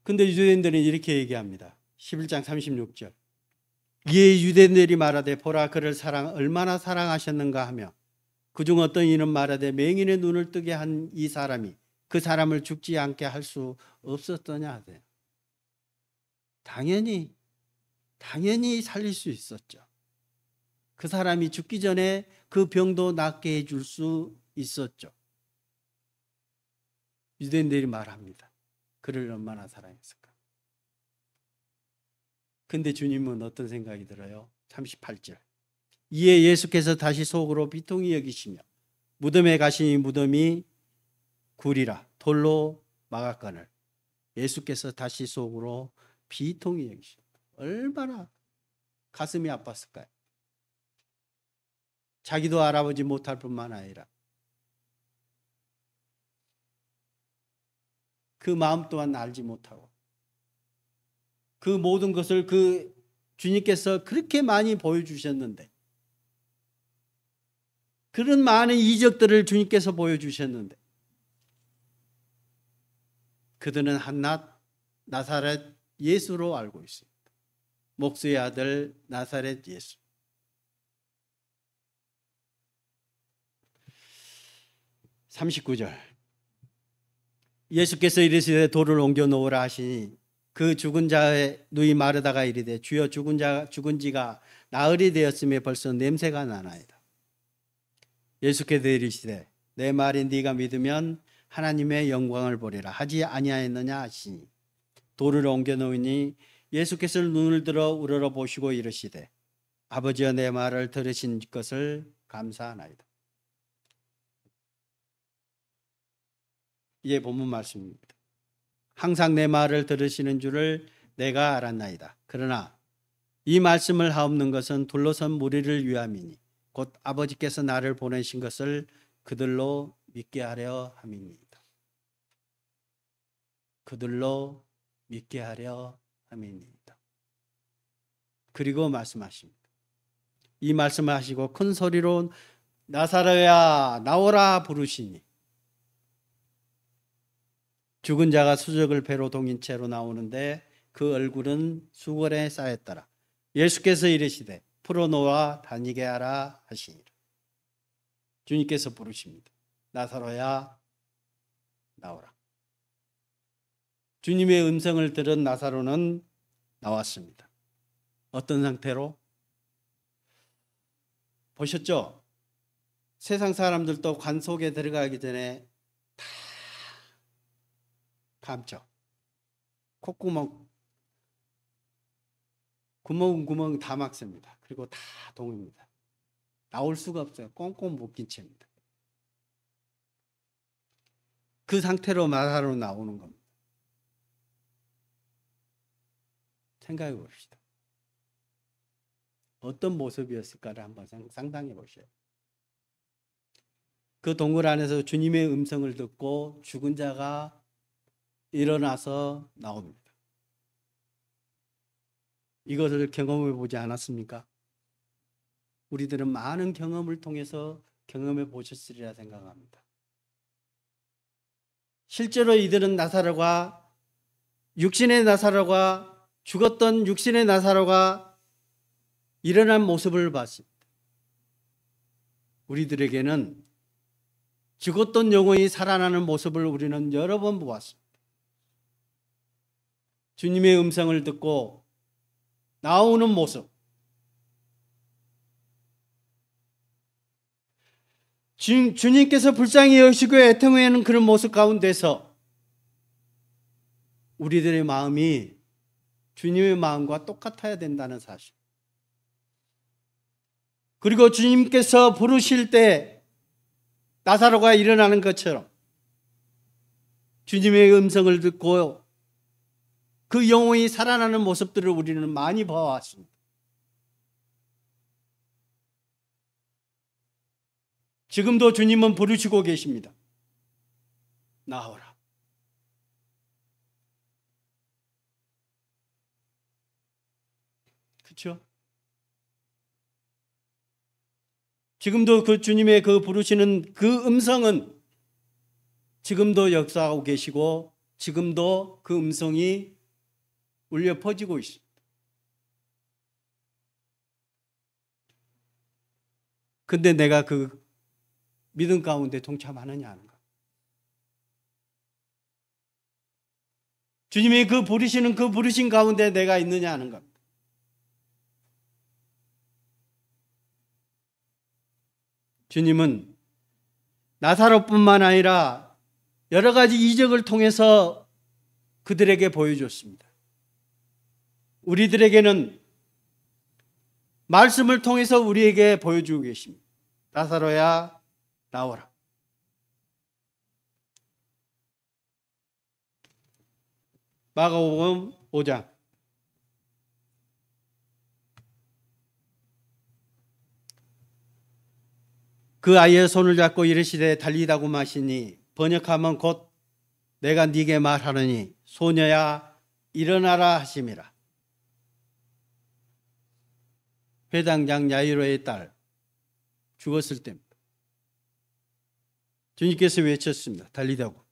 근데 유대인들은 이렇게 얘기합니다. 11장 36절. 이에 유대인들이 말하되 보라 그를 얼마나 사랑하셨는가 하며 그중 어떤 이는 말하되 맹인의 눈을 뜨게 한 이 사람이 그 사람을 죽지 않게 할 수 없었더냐 하되. 당연히 살릴 수 있었죠. 그 사람이 죽기 전에 그 병도 낫게 해줄 수 있었죠. 유대인들이 말합니다. 그를 얼마나 사랑했을까. 근데 주님은 어떤 생각이 들어요? 38절. 이에 예수께서 다시 속으로 비통히 여기시며 무덤에 가시니 무덤이 굴이라 돌로 막았거늘. 예수께서 다시 속으로 비통히 여기시며 얼마나 가슴이 아팠을까요? 자기도 알아보지 못할 뿐만 아니라 그 마음 또한 알지 못하고 그 모든 것을 그 주님께서 그렇게 많이 보여주셨는데, 그런 많은 이적들을 주님께서 보여주셨는데 그들은 한낱 나사렛 예수로 알고 있습니다. 목수의 아들 나사렛 예수. 39절. 예수께서 이르시되 돌을 옮겨 놓으라 하시니 그 죽은 자의 누이 마르다가 이르되 주여 죽은 지가 나흘이 되었으며 벌써 냄새가 나나이다. 예수께서 이르시되 내 말이 네가 믿으면 하나님의 영광을 보리라 하지 아니하였느냐 하시니 돌을 옮겨 놓으니 예수께서 눈을 들어 우러러 보시고 이르시되 아버지여 내 말을 들으신 것을 감사하나이다. 이게 본문 말씀입니다. 항상 내 말을 들으시는 줄을 내가 알았나이다. 그러나 이 말씀을 하옵는 것은 둘러선 무리를 위함이니 곧 아버지께서 나를 보내신 것을 그들로 믿게 하려 함이니이다. 그들로 믿게 하려 함이니이다. 그리고 말씀하십니다. 이 말씀을 하시고 큰 소리로 나사로야 나오라 부르시니 죽은 자가 수적을 배로 동인 채로 나오는데 그 얼굴은 수건에 쌓였더라. 예수께서 이르시되 풀어놓아 다니게 하라 하시니라. 주님께서 부르십니다. 나사로야 나오라. 주님의 음성을 들은 나사로는 나왔습니다. 어떤 상태로? 보셨죠? 세상 사람들도 관 속에 들어가기 전에 다 감죠. 콧구멍, 구멍 다 막습니다. 그리고 다 동입니다. 나올 수가 없어요. 꽁꽁 묶인 채입니다. 그 상태로 나사로 나오는 겁니다. 생각해 봅시다. 어떤 모습이었을까를 한번 상상해 보셔요. 그 동굴 안에서 주님의 음성을 듣고 죽은 자가 일어나서 나옵니다. 이것을 경험해 보지 않았습니까? 우리들은 많은 경험을 통해서 경험해 보셨으리라 생각합니다. 실제로 이들은 나사로가 육신의 나사로가 죽었던 육신의 나사로가 일어난 모습을 봤습니다. 우리들에게는 죽었던 영혼이 살아나는 모습을 우리는 여러 번 보았습니다. 주님의 음성을 듣고 나오는 모습, 주님께서 불쌍히 여기시고 애통하는 그런 모습 가운데서 우리들의 마음이 주님의 마음과 똑같아야 된다는 사실, 그리고 주님께서 부르실 때 나사로가 일어나는 것처럼 주님의 음성을 듣고 그 영혼이 살아나는 모습들을 우리는 많이 봐왔습니다. 지금도 주님은 부르시고 계십니다. 나오라. 그렇죠? 지금도 그 주님의 그 부르시는 그 음성은 지금도 역사하고 계시고 지금도 그 음성이 울려 퍼지고 있습니다. 근데 내가 그 믿음 가운데 동참하느냐 하는 것. 주님이 그 부르시는 그 부르신 가운데 내가 있느냐 하는 것. 주님은 나사로뿐만 아니라 여러 가지 이적을 통해서 그들에게 보여줬습니다. 우리들에게는 말씀을 통해서 우리에게 보여주고 계십니다. 나사로야 나오라. 마가복음 5장 그 아이의 손을 잡고 이르시되 달리다고 마시니 번역하면 곧 내가 네게 말하노니 소녀야 일어나라 하심이라. 회당장 야이로의 딸 죽었을 때입니다. 주님께서 외쳤습니다. 달리다고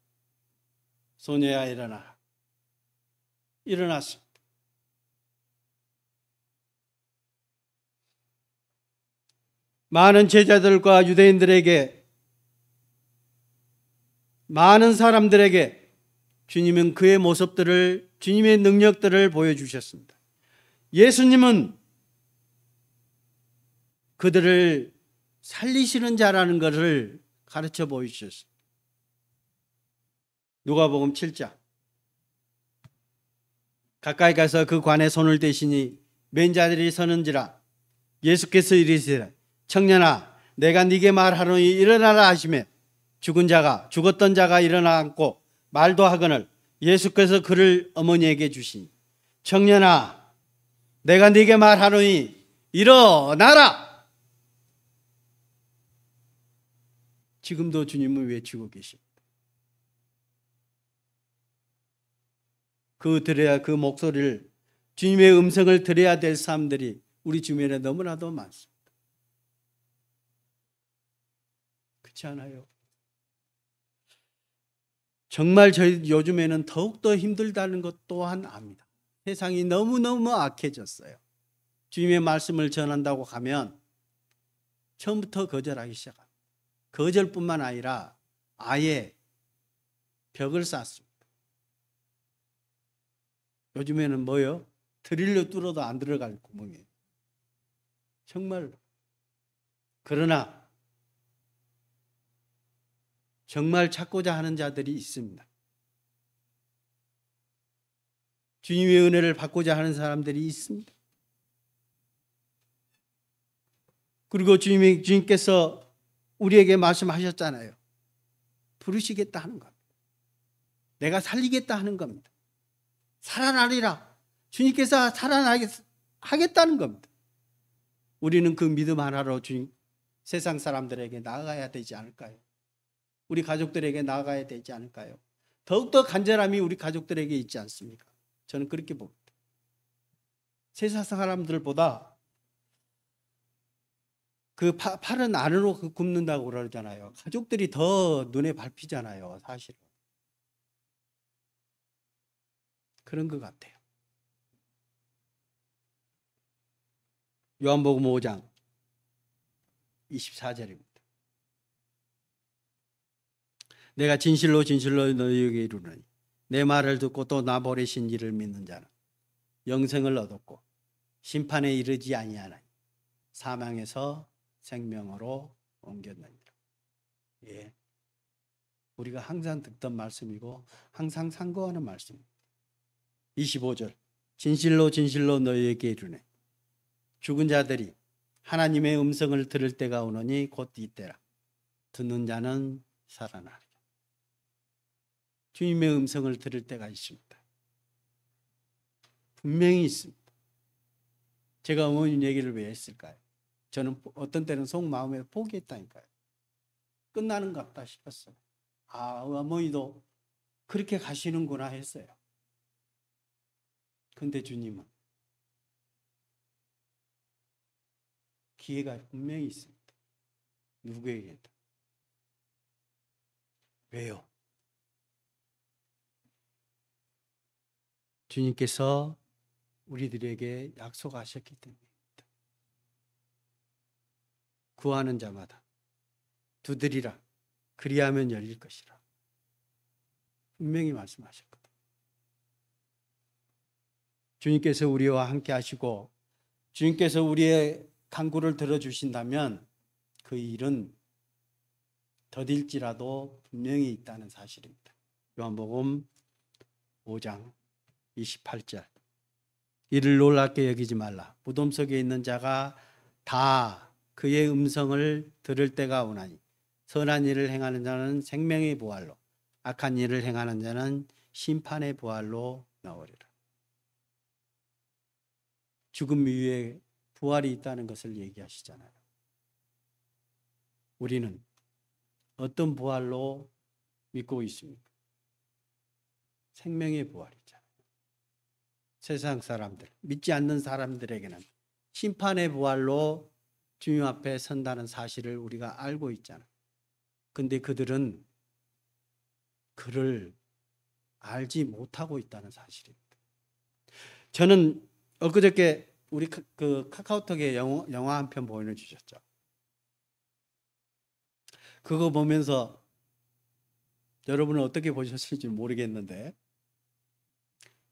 소녀야 일어나라. 일어났습니다. 많은 제자들과 유대인들에게, 많은 사람들에게 주님은 그의 모습들을, 주님의 능력들을 보여주셨습니다. 예수님은 그들을 살리시는 자라는 것을 가르쳐 보여주셨습니다. 누가복음 7장 가까이 가서 그 관에 손을 대시니 맨 자들이 서는지라. 예수께서 이르시되 청년아 내가 네게 말하노니 일어나라 하시매 죽었던 자가 일어나 앉고 말도 하거늘 예수께서 그를 어머니에게 주시니 청년아 내가 네게 말하노니 일어나라. 지금도 주님을 외치고 계십니다. 그 목소리를, 주님의 음성을 들어야 될 사람들이 우리 주변에 너무나도 많습니다. 그렇지 않아요? 정말 저희 요즘에는 더욱더 힘들다는 것 또한 압니다. 세상이 너무너무 악해졌어요. 주님의 말씀을 전한다고 하면 처음부터 거절하기 시작합니다. 거절뿐만 아니라 아예 벽을 쌓습니다. 요즘에는 뭐요? 드릴로 뚫어도 안 들어갈 구멍이에요. 정말. 그러나 정말 찾고자 하는 자들이 있습니다. 주님의 은혜를 받고자 하는 사람들이 있습니다. 그리고 주님께서 우리에게 말씀하셨잖아요. 부르시겠다 하는 겁니다. 내가 살리겠다 하는 겁니다. 살아나리라. 주님께서 살아나게 하겠다는 겁니다. 우리는 그 믿음 하나로 세상 사람들에게 나아가야 되지 않을까요? 우리 가족들에게 나아가야 되지 않을까요? 더욱더 간절함이 우리 가족들에게 있지 않습니까? 저는 그렇게 봅니다. 세상 사람들보다 그 팔은 안으로 굽는다고 그러잖아요. 가족들이 더 눈에 밟히잖아요, 사실은. 그런 것 같아요. 요한복음 5장 24절입니다. 내가 진실로 진실로 너희에게 이르노니 내 말을 듣고 또 나 보내신 이를 믿는 자는 영생을 얻었고 심판에 이르지 아니하나니 사망에서 생명으로 옮겼느니라. 예, 우리가 항상 듣던 말씀이고 항상 상고하는 말씀입니다. 25절 진실로 진실로 너희에게 이르네 죽은 자들이 하나님의 음성을 들을 때가 오노니 곧 이때라. 듣는 자는 살아나리라. 주님의 음성을 들을 때가 있습니다. 분명히 있습니다. 제가 어머니 얘기를 왜 했을까요? 저는 어떤 때는 속마음에 포기했다니까요. 끝나는 것 같다 싶었어요. 아, 어머니도 그렇게 가시는구나 했어요. 근데 주님은 기회가 분명히 있습니다. 누구에게도. 왜요? 주님께서 우리들에게 약속하셨기 때문입니다. 구하는 자마다 두드리라 그리하면 열릴 것이라. 분명히 말씀하셨거든요. 주님께서 우리와 함께 하시고 주님께서 우리의 간구를 들어주신다면 그 일은 더딜지라도 분명히 있다는 사실입니다. 요한복음 5장 28절 이를 놀랍게 여기지 말라. 무덤 속에 있는 자가 다 그의 음성을 들을 때가 오나니 선한 일을 행하는 자는 생명의 부활로 악한 일을 행하는 자는 심판의 부활로 나오리라. 죽음 이후에 부활이 있다는 것을 얘기하시잖아요. 우리는 어떤 부활로 믿고 있습니까? 생명의 부활이잖아요. 세상 사람들, 믿지 않는 사람들에게는 심판의 부활로 주님 앞에 선다는 사실을 우리가 알고 있잖아요. 근데 그들은 그를 알지 못하고 있다는 사실입니다. 저는 엊그저께 우리 그 카카오톡에 영화 한 편 보여주셨죠. 그거 보면서 여러분은 어떻게 보셨을지 모르겠는데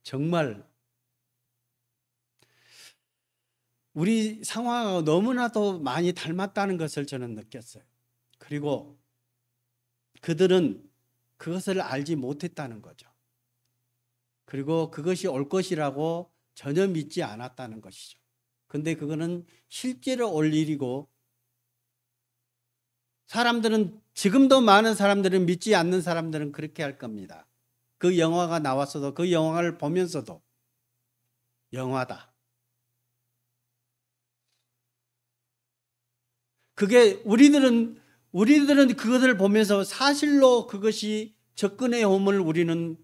정말 우리 상황하고 너무나도 많이 닮았다는 것을 저는 느꼈어요. 그리고 그들은 그것을 알지 못했다는 거죠. 그리고 그것이 올 것이라고 전혀 믿지 않았다는 것이죠. 근데 그거는 실제로 올 일이고 사람들은 지금도 많은 사람들은 믿지 않는 사람들은 그렇게 할 겁니다. 그 영화가 나왔어도 그 영화를 보면서도 영화다. 그게 우리들은 그것을 보면서 사실로 그것이 접근의 홈을 우리는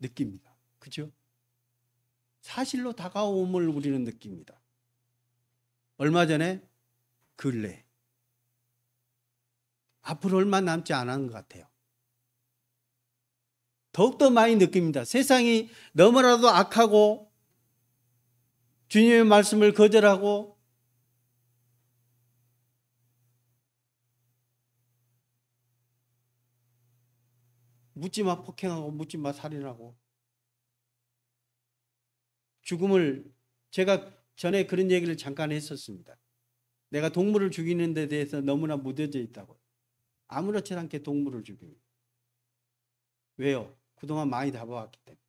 느낍니다. 그죠? 사실로 다가옴을 우리는 느낍니다. 얼마 전에 근래 앞으로 얼마 남지 않은 것 같아요. 더욱더 많이 느낍니다. 세상이 너무나도 악하고 주님의 말씀을 거절하고 묻지마 폭행하고 묻지마 살인하고 죽음을 제가 전에 그런 얘기를 잠깐 했었습니다. 내가 동물을 죽이는 데 대해서 너무나 무뎌져 있다고. 아무렇지 않게 동물을 죽입니다. 왜요? 그동안 많이 잡아왔기 때문에.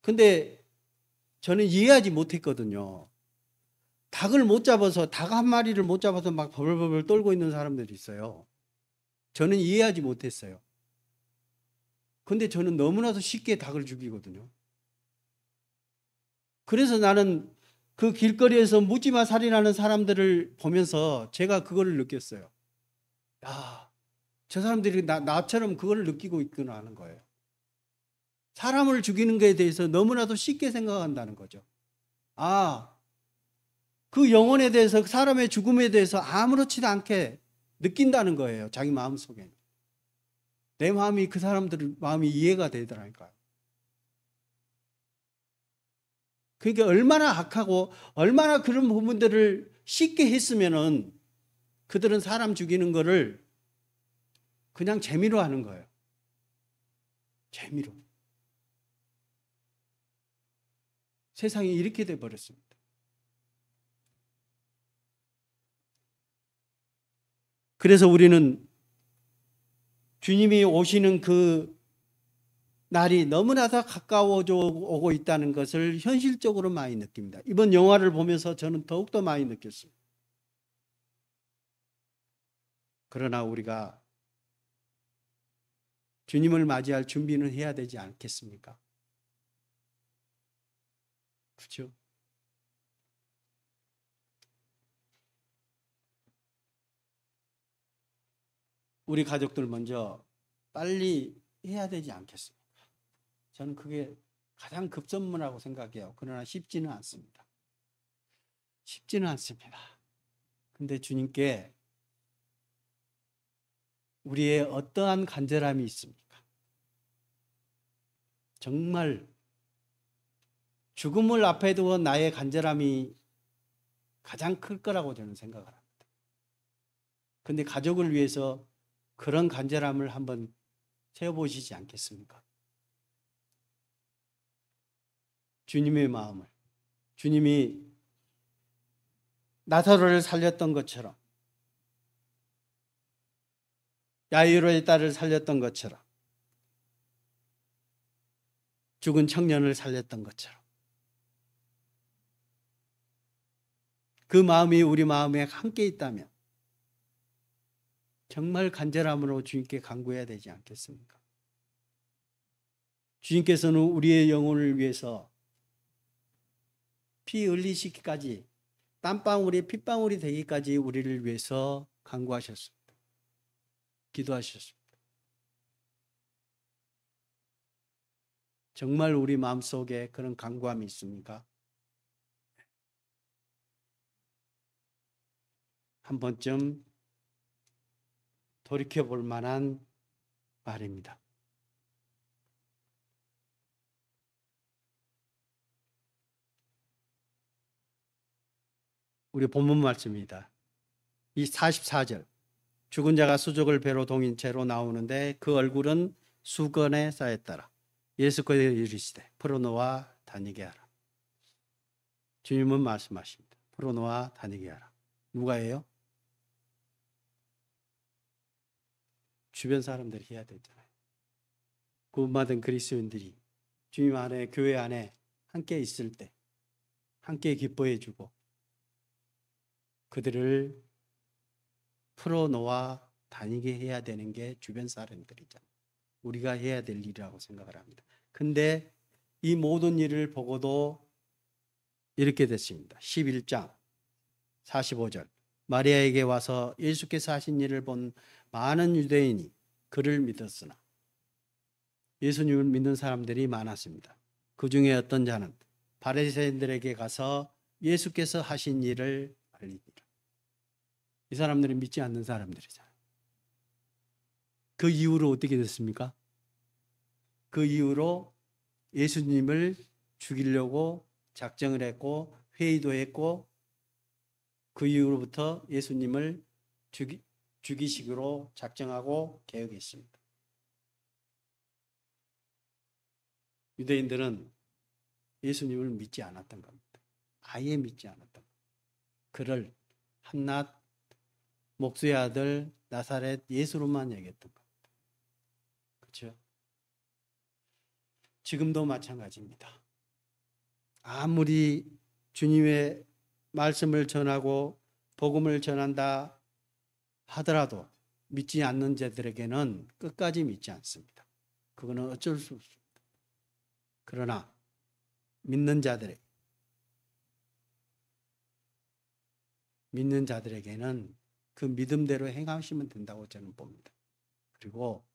근데 저는 이해하지 못했거든요. 닭을 못 잡아서 닭 한 마리를 못 잡아서 막 버글버글 떨고 있는 사람들이 있어요. 저는 이해하지 못했어요. 근데 저는 너무나도 쉽게 닭을 죽이거든요. 그래서 나는 그 길거리에서 묻지마 살인하는 사람들을 보면서 제가 그거를 느꼈어요. 야, 저 사람들이 나처럼 그걸 느끼고 있구나 하는 거예요. 사람을 죽이는 것에 대해서 너무나도 쉽게 생각한다는 거죠. 아, 그 영혼에 대해서 사람의 죽음에 대해서 아무렇지도 않게 느낀다는 거예요. 자기 마음속에. 내 마음이 그 사람들 마음이 이해가 되더라니까요. 그러니까 얼마나 악하고 얼마나 그런 부분들을 쉽게 했으면은 그들은 사람 죽이는 거를 그냥 재미로 하는 거예요. 재미로. 세상이 이렇게 돼 버렸습니다. 그래서 우리는 주님이 오시는 그 날이 너무나도 가까워져 오고 있다는 것을 현실적으로 많이 느낍니다. 이번 영화를 보면서 저는 더욱더 많이 느꼈습니다. 그러나 우리가 주님을 맞이할 준비는 해야 되지 않겠습니까? 그렇죠? 우리 가족들 먼저 빨리 해야 되지 않겠습니까? 저는 그게 가장 급선무라고 생각해요. 그러나 쉽지는 않습니다. 쉽지는 않습니다. 근데 주님께 우리의 어떠한 간절함이 있습니까? 정말 죽음을 앞에 두고 나의 간절함이 가장 클 거라고 저는 생각을 합니다. 근데 가족을 위해서 그런 간절함을 한번 세워보시지 않겠습니까? 주님의 마음을, 주님이 나사로를 살렸던 것처럼, 야이로의 딸을 살렸던 것처럼 죽은 청년을 살렸던 것처럼 그 마음이 우리 마음에 함께 있다면 정말 간절함으로 주님께 간구해야 되지 않겠습니까? 주님께서는 우리의 영혼을 위해서 피 흘리시기까지 땀방울이 핏방울이 되기까지 우리를 위해서 간구하셨습니다. 기도하셨습니다. 정말 우리 마음속에 그런 간구함이 있습니까? 한 번쯤 돌이켜볼 만한 말입니다. 우리 본문 말씀입니다. 이 44절 죽은 자가 수족을 배로 동인 채로 나오는데 그 얼굴은 수건에 쌓였더라. 예수께서 이르시되 풀어놓아 다니게 하라. 주님은 말씀하십니다. 풀어놓아 다니게 하라. 누가 해요? 주변 사람들이 해야 되잖아요. 구원받은 그리스도인들이 주님 안에 교회 안에 함께 있을 때 함께 기뻐해 주고 그들을 풀어놓아 다니게 해야 되는 게 주변 사람들이잖아요. 우리가 해야 될 일이라고 생각을 합니다. 근데 이 모든 일을 보고도 이렇게 됐습니다. 11장 45절 마리아에게 와서 예수께서 하신 일을 본 많은 유대인이 그를 믿었으나 예수님을 믿는 사람들이 많았습니다. 그 중에 어떤 자는 바리새인들에게 가서 예수께서 하신 일을 알리니라. 이 사람들은 믿지 않는 사람들이잖아요. 그 이후로 어떻게 됐습니까? 그 이후로 예수님을 죽이려고 작정을 했고 회의도 했고 그 이후로부터 예수님을 죽이시기로 작정하고 계획했습니다. 유대인들은 예수님을 믿지 않았던 겁니다. 아예 믿지 않았던 겁니다. 그를 한낱 목수의 아들 나사렛 예수로만 여겼던 겁니다. 그렇죠? 지금도 마찬가지입니다. 아무리 주님의 말씀을 전하고 복음을 전한다 하더라도 믿지 않는 자들에게는 끝까지 믿지 않습니다. 그거는 어쩔 수 없습니다. 그러나 믿는 자들에게는 그 믿음대로 행하시면 된다고 저는 봅니다. 그리고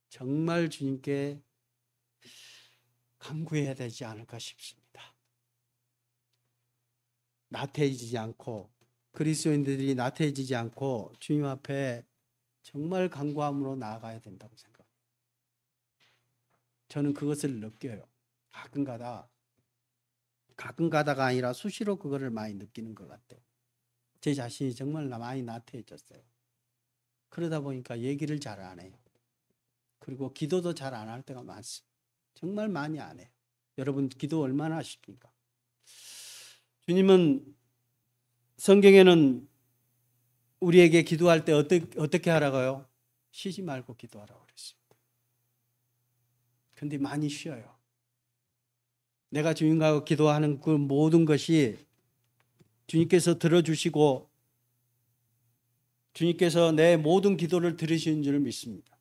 정말 주님께 간구해야 되지 않을까 싶습니다. 나태해지지 않고 그리스도인들이 나태해지지 않고 주님 앞에 정말 간구함으로 나아가야 된다고 생각합니다. 저는 그것을 느껴요. 가끔 가다가 아니라 수시로 그거를 많이 느끼는 것 같아요. 제 자신이 정말 많이 나태해졌어요. 그러다 보니까 얘기를 잘 안 해요. 그리고 기도도 잘 안 할 때가 많습니다. 정말 많이 안 해요. 여러분 기도 얼마나 하십니까? 주님은 성경에는 우리에게 기도할 때 어떻게 하라고요? 쉬지 말고 기도하라고 그랬습니다. 근데 많이 쉬어요. 내가 주님과 기도하는 그 모든 것이 주님께서 들어주시고 주님께서 내 모든 기도를 들으시는 줄 믿습니다.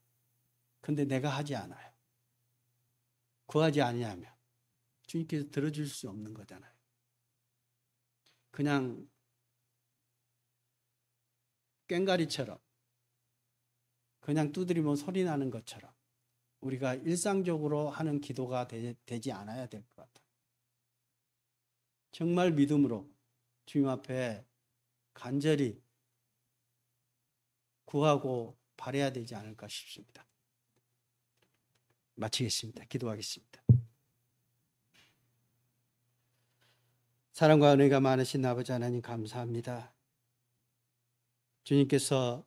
근데 내가 하지 않아요. 구하지 아니하면 주님께서 들어줄 수 없는 거잖아요. 그냥 꽹가리처럼 그냥 두드리면 소리 나는 것처럼 우리가 일상적으로 하는 기도가 되지 않아야 될 것 같아요. 정말 믿음으로 주님 앞에 간절히 구하고 바라야 되지 않을까 싶습니다. 마치겠습니다. 기도하겠습니다. 사랑과 은혜가 많으신 아버지 하나님 감사합니다. 주님께서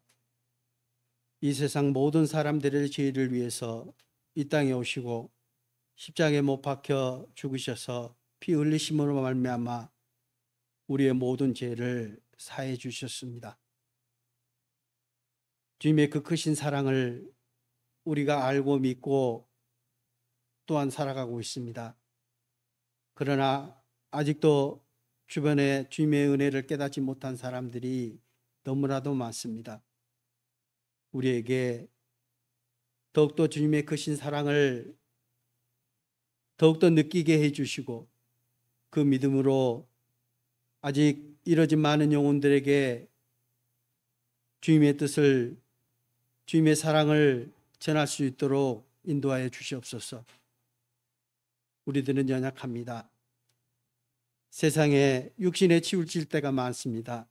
이 세상 모든 사람들의 죄를 위해서 이 땅에 오시고 십자가에 못 박혀 죽으셔서 피 흘리심으로 말미암아 우리의 모든 죄를 사해 주셨습니다. 주님의 그 크신 사랑을 우리가 알고 믿고 또한 살아가고 있습니다. 그러나 아직도 주변에 주님의 은혜를 깨닫지 못한 사람들이 너무나도 많습니다. 우리에게 더욱더 주님의 크신 사랑을 더욱더 느끼게 해주시고 그 믿음으로 아직 이뤄진 많은 영혼들에게 주님의 뜻을, 주님의 사랑을 전할 수 있도록 인도하여 주시옵소서. 우리들은 연약합니다. 세상에 육신에 치우칠 때가 많습니다.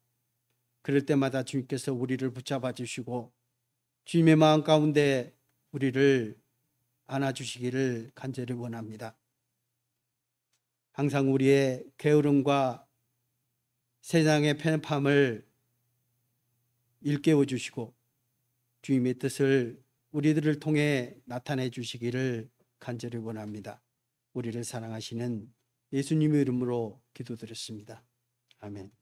그럴 때마다 주님께서 우리를 붙잡아 주시고 주님의 마음 가운데 우리를 안아주시기를 간절히 원합니다. 항상 우리의 게으름과 세상의 편협함을 일깨워 주시고 주님의 뜻을 우리들을 통해 나타내 주시기를 간절히 원합니다. 우리를 사랑하시는 예수님의 이름으로 기도드렸습니다. 아멘.